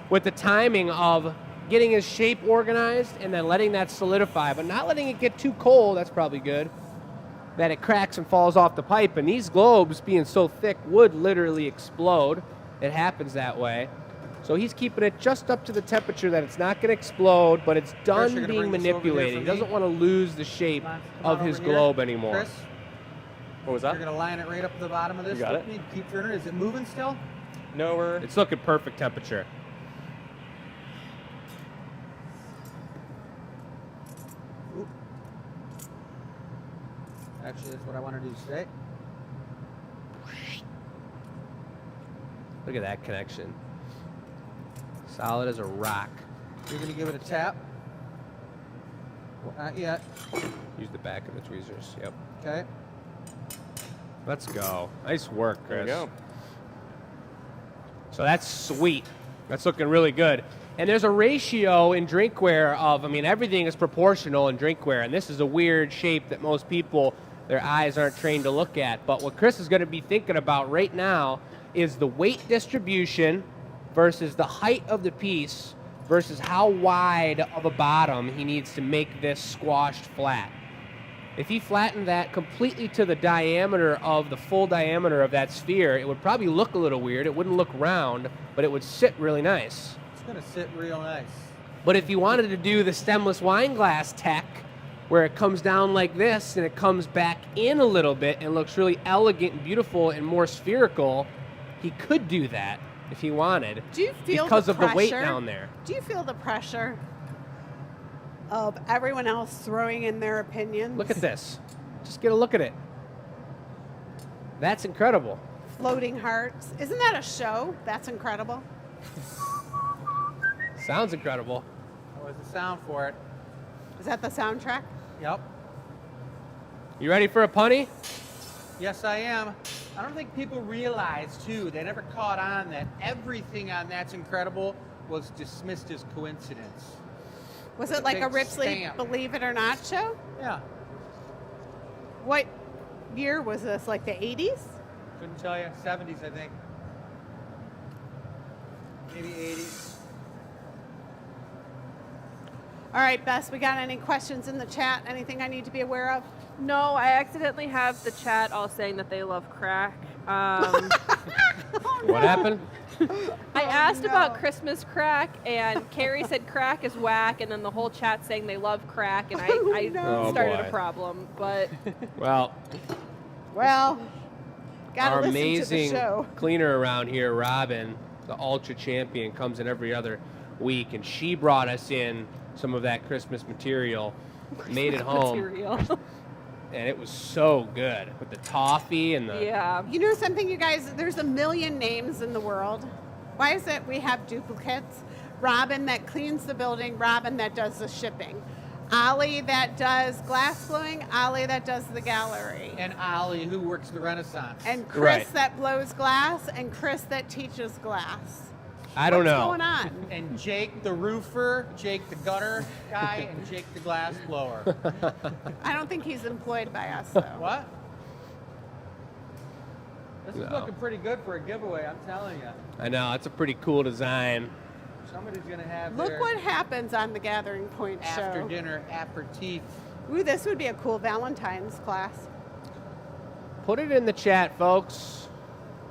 with the timing of getting his shape organized and then letting that solidify, but not letting it get too cold. That's probably good, that it cracks and falls off the pipe. And these globes, being so thick, would literally explode. It happens that way. So he's keeping it just up to the temperature that it's not going to explode, but it's done you're gonna being bring this over here manipulated. for He me? doesn't want to lose the shape Come of on his over here. globe anymore. Chris, What was you're that? going to line it right up to the bottom of this. You got with it. me. Keep turning. Is it moving still? No, we're It's looking perfect temperature. Oop. Actually, that's what I want to do today. Look at that connection. Solid as a rock. You're going to give it a tap. Well, not yet. Use the back of the tweezers. Yep. Okay. Let's go. Nice work, there Chris. we go. So that's sweet. That's looking really good. And there's a ratio in drinkware of, everything is proportional in drinkware, and this is a weird shape that most people, their eyes aren't trained to look at. But what Chris is going to be thinking about right now is the weight distribution versus the height of the piece versus how wide of a bottom he needs to make this squashed flat. If he flattened that completely to the diameter of the full diameter of that sphere, it would probably look a little weird. It wouldn't look round, but it would sit really nice. It's going to sit real nice. But if you wanted to do the stemless wine glass tech, where it comes down like this and it comes back in a little bit and looks really elegant and beautiful and more spherical, he could do that if he wanted. Do you feel because the of the weight pressure? down there? Do you feel the pressure of everyone else throwing in their opinions? Look at this. Just get a look at it. That's incredible. Floating hearts. Isn't that a show? That's incredible. Sounds incredible. That was the sound for it. Is that the soundtrack? Yep. You ready for a punny? Yes, I am. I don't think people realize, too, they never caught on that everything on That's Incredible was dismissed as coincidence. Was With it a like a big Ripley stamp. Believe It or Not show? Yeah. What year was this? Like the 80s? Couldn't tell you. 70s, I think. Maybe 80s. All right, Bess, we got any questions in the chat? Anything I need to be aware of? No, I accidentally have the chat all saying that they love crack. What happened? I asked about no. Christmas crack, and Carrie said crack is whack, and then the whole chat saying they love crack, and I no. started Oh, boy. a problem. But Well, Well, gotta our listen to the amazing show. cleaner around here, Robin, the ultra champion, comes in every other week, and she brought us in some of that Christmas material, made it home, material. and it was so good with the toffee and the. Yeah. You know something, you guys? There's a million names in the world. Why is it we have duplicates? Robin that cleans the building, Robin that does the shipping. Ollie that does glass blowing, Ollie that does the gallery. And Ollie, who works the Renaissance. And Chris Right. that blows glass, and Chris that teaches glass. I don't What's know. going on? And Jake the roofer, Jake the gutter guy, and Jake the glass blower. I don't think he's employed by us, though. What? This is No. looking pretty good for a giveaway, I'm telling you. I know, it's a pretty cool design. Somebody's going to have Look their what happens on the Gathering Point after show. dinner aperitif. Ooh, this would be a cool Valentine's class. Put it in the chat, folks.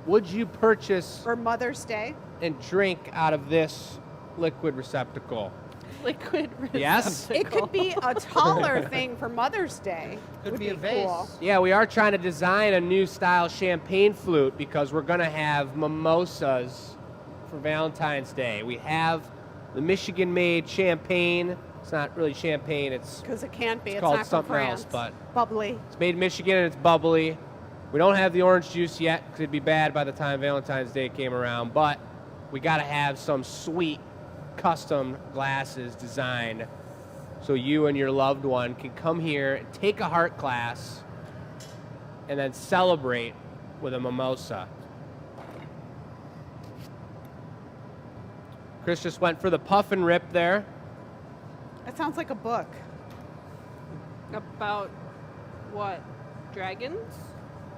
Would you purchase For Mother's Day. and drink out of this liquid receptacle? Liquid Yes? It could be a taller thing for Mother's Day. Could Would be a vase. cool. Yeah, we are trying to design a new style champagne flute because we're going to have mimosas for Valentine's Day. We have the Michigan-made champagne. It's not really champagne. It's Because it can't be. It's called not from something France. else, but Bubbly. it's made in Michigan and it's bubbly. We don't have the orange juice yet because it'd be bad by the time Valentine's Day came around, but we got to have some sweet custom glasses designed so you and your loved one can come here and take a heart class and then celebrate with a mimosa. Chris just went for the puff and rip there. That sounds like a book. About what? Dragons?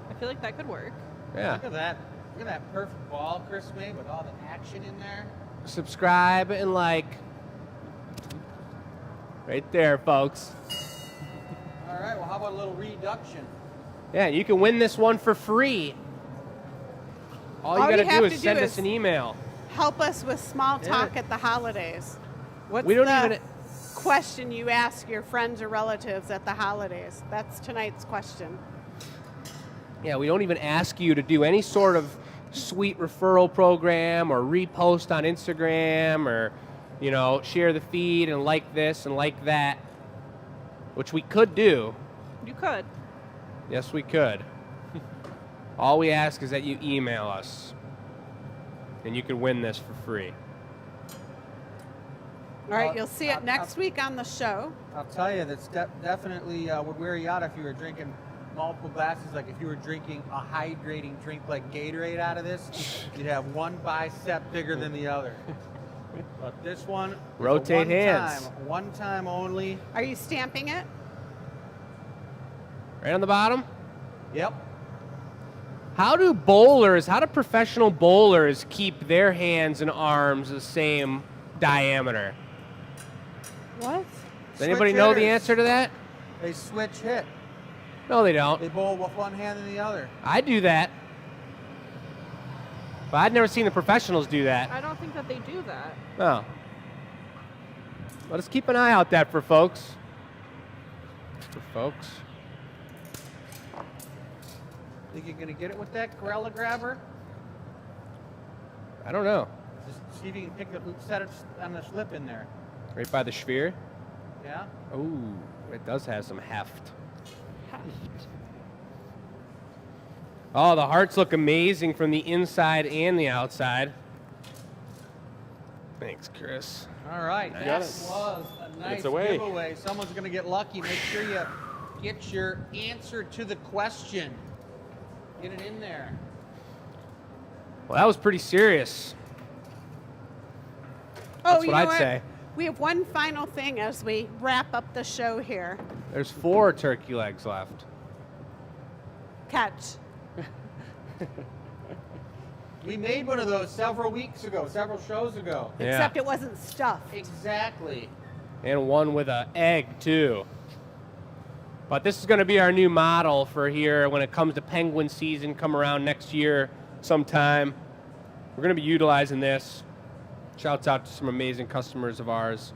I feel like that could work. Yeah. Look at that. Look at that perfect ball Chris made with all the action in there. Subscribe and like. Right there, folks. All right, well, how about a little reduction? Yeah, you can win this one for free. All you All got you to have do to is do send is- us an email. Help us with small talk Yeah. at the holidays. What's We don't the even- question you ask your friends or relatives at the holidays? That's tonight's question. Yeah, we don't even ask you to do any sort of sweet referral program or repost on Instagram or, you know, share the feed and like this and like that, which we could do. You could. Yes, we could. All we ask is that you email us, and you can win this for free. All right, Well, you'll see it next week on the show. I'll tell you, that's definitely would wear you out if you were drinking multiple glasses. Like if you were drinking a hydrating drink like Gatorade out of this, you'd have one bicep bigger than the other. But this one, is a Rotate hands. one time only. Are you stamping it? Right on the bottom? Yep. How do professional bowlers keep their hands and arms the same diameter? What? Does anybody know the answer to that? They switch hit. No, they don't. They bowl with one hand and the other. I do that. But I've never seen the professionals do that. I don't think that they do that. No. Let us keep an eye out that for folks. Think you're gonna get it with that Gorilla Grabber? I don't know. Just see if you can pick it, set it on the slip in there. Right by the sphere. Yeah. Ooh, it does have some heft. Oh, the hearts look amazing from the inside and the outside. Thanks, Chris. All right. Nice. That was a nice It's away. giveaway. Someone's gonna get lucky. Make sure you get your answer to the question. Get it in there. Well, that was pretty serious. Oh, That's you what know I'd what? say. We have one final thing as we wrap up the show here. There's 4 turkey legs left. Catch. We made one of those several weeks ago, several shows ago. Yeah. Except it wasn't stuffed. Exactly. And one with an egg, too. But this is going to be our new model for here when it comes to penguin season, come around next year sometime. We're going to be utilizing this. Shouts out to some amazing customers of ours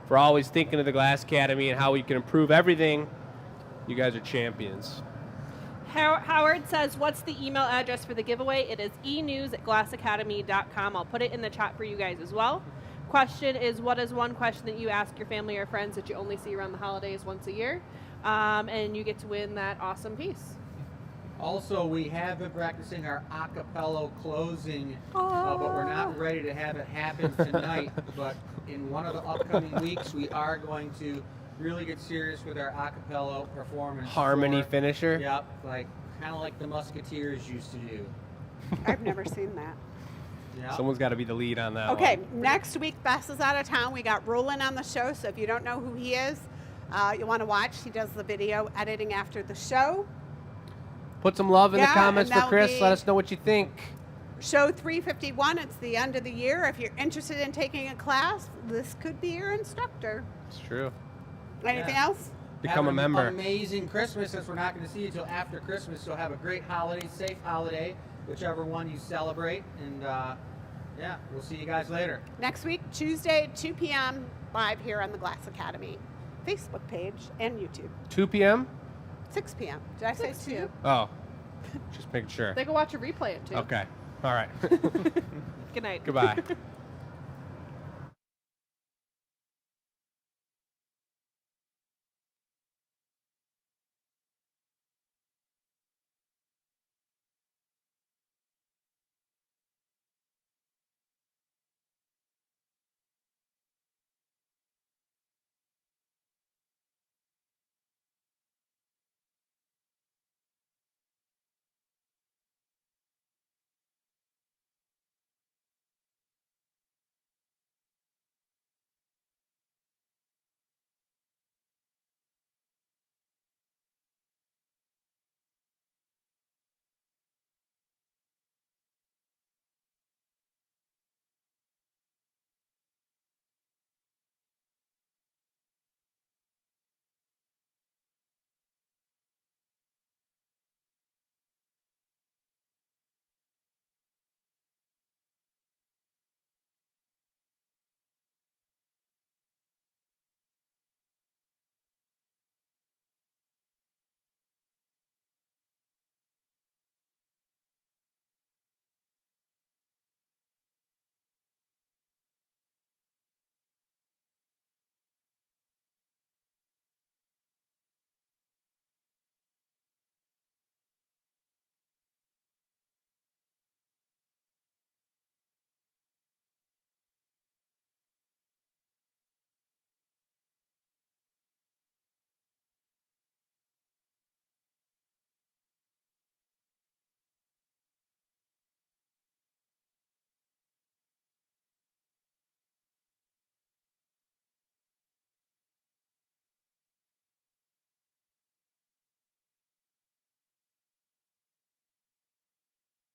for always thinking of the Glass Academy and how we can improve everything. You guys are champions. Howard says, what's the email address for the giveaway? It is enews@glassacademy.com. I'll put it in the chat for you guys as well. Question is, what is one question that you ask your family or friends that you only see around the holidays once a year? And you get to win that awesome piece. Also, we have been practicing our a cappella closing, but we're not ready to have it happen tonight. But in one of the upcoming weeks, we are going to really get serious with our a cappella performance. Harmony finisher? Yep, kind of like the Musketeers used to do. I've never seen that. Yep. Someone's got to be the lead on that Okay, one. next week Bess is out of town. We got Roland on the show, so if you don't know who he is, you want to watch. He does the video editing after the show. Put some love in the Yeah, comments and for that'll Chris. be- Let us know what you think. Show 351, it's the end of the year. If you're interested in taking a class, this could be your instructor. It's true. Anything Yeah. else? Become a Have member. an amazing Christmas, since we're not going to see you until after Christmas. So have a great holiday, safe holiday, whichever one you celebrate. And yeah, we'll see you guys later. Next week, Tuesday at 2 p.m., live here on the Glass Academy Facebook page and YouTube. 2 p.m.? 6 p.m. Did I say 6 2? p.m. Oh, just making sure. They can watch a replay it too. Okay. All right. Good night. Goodbye.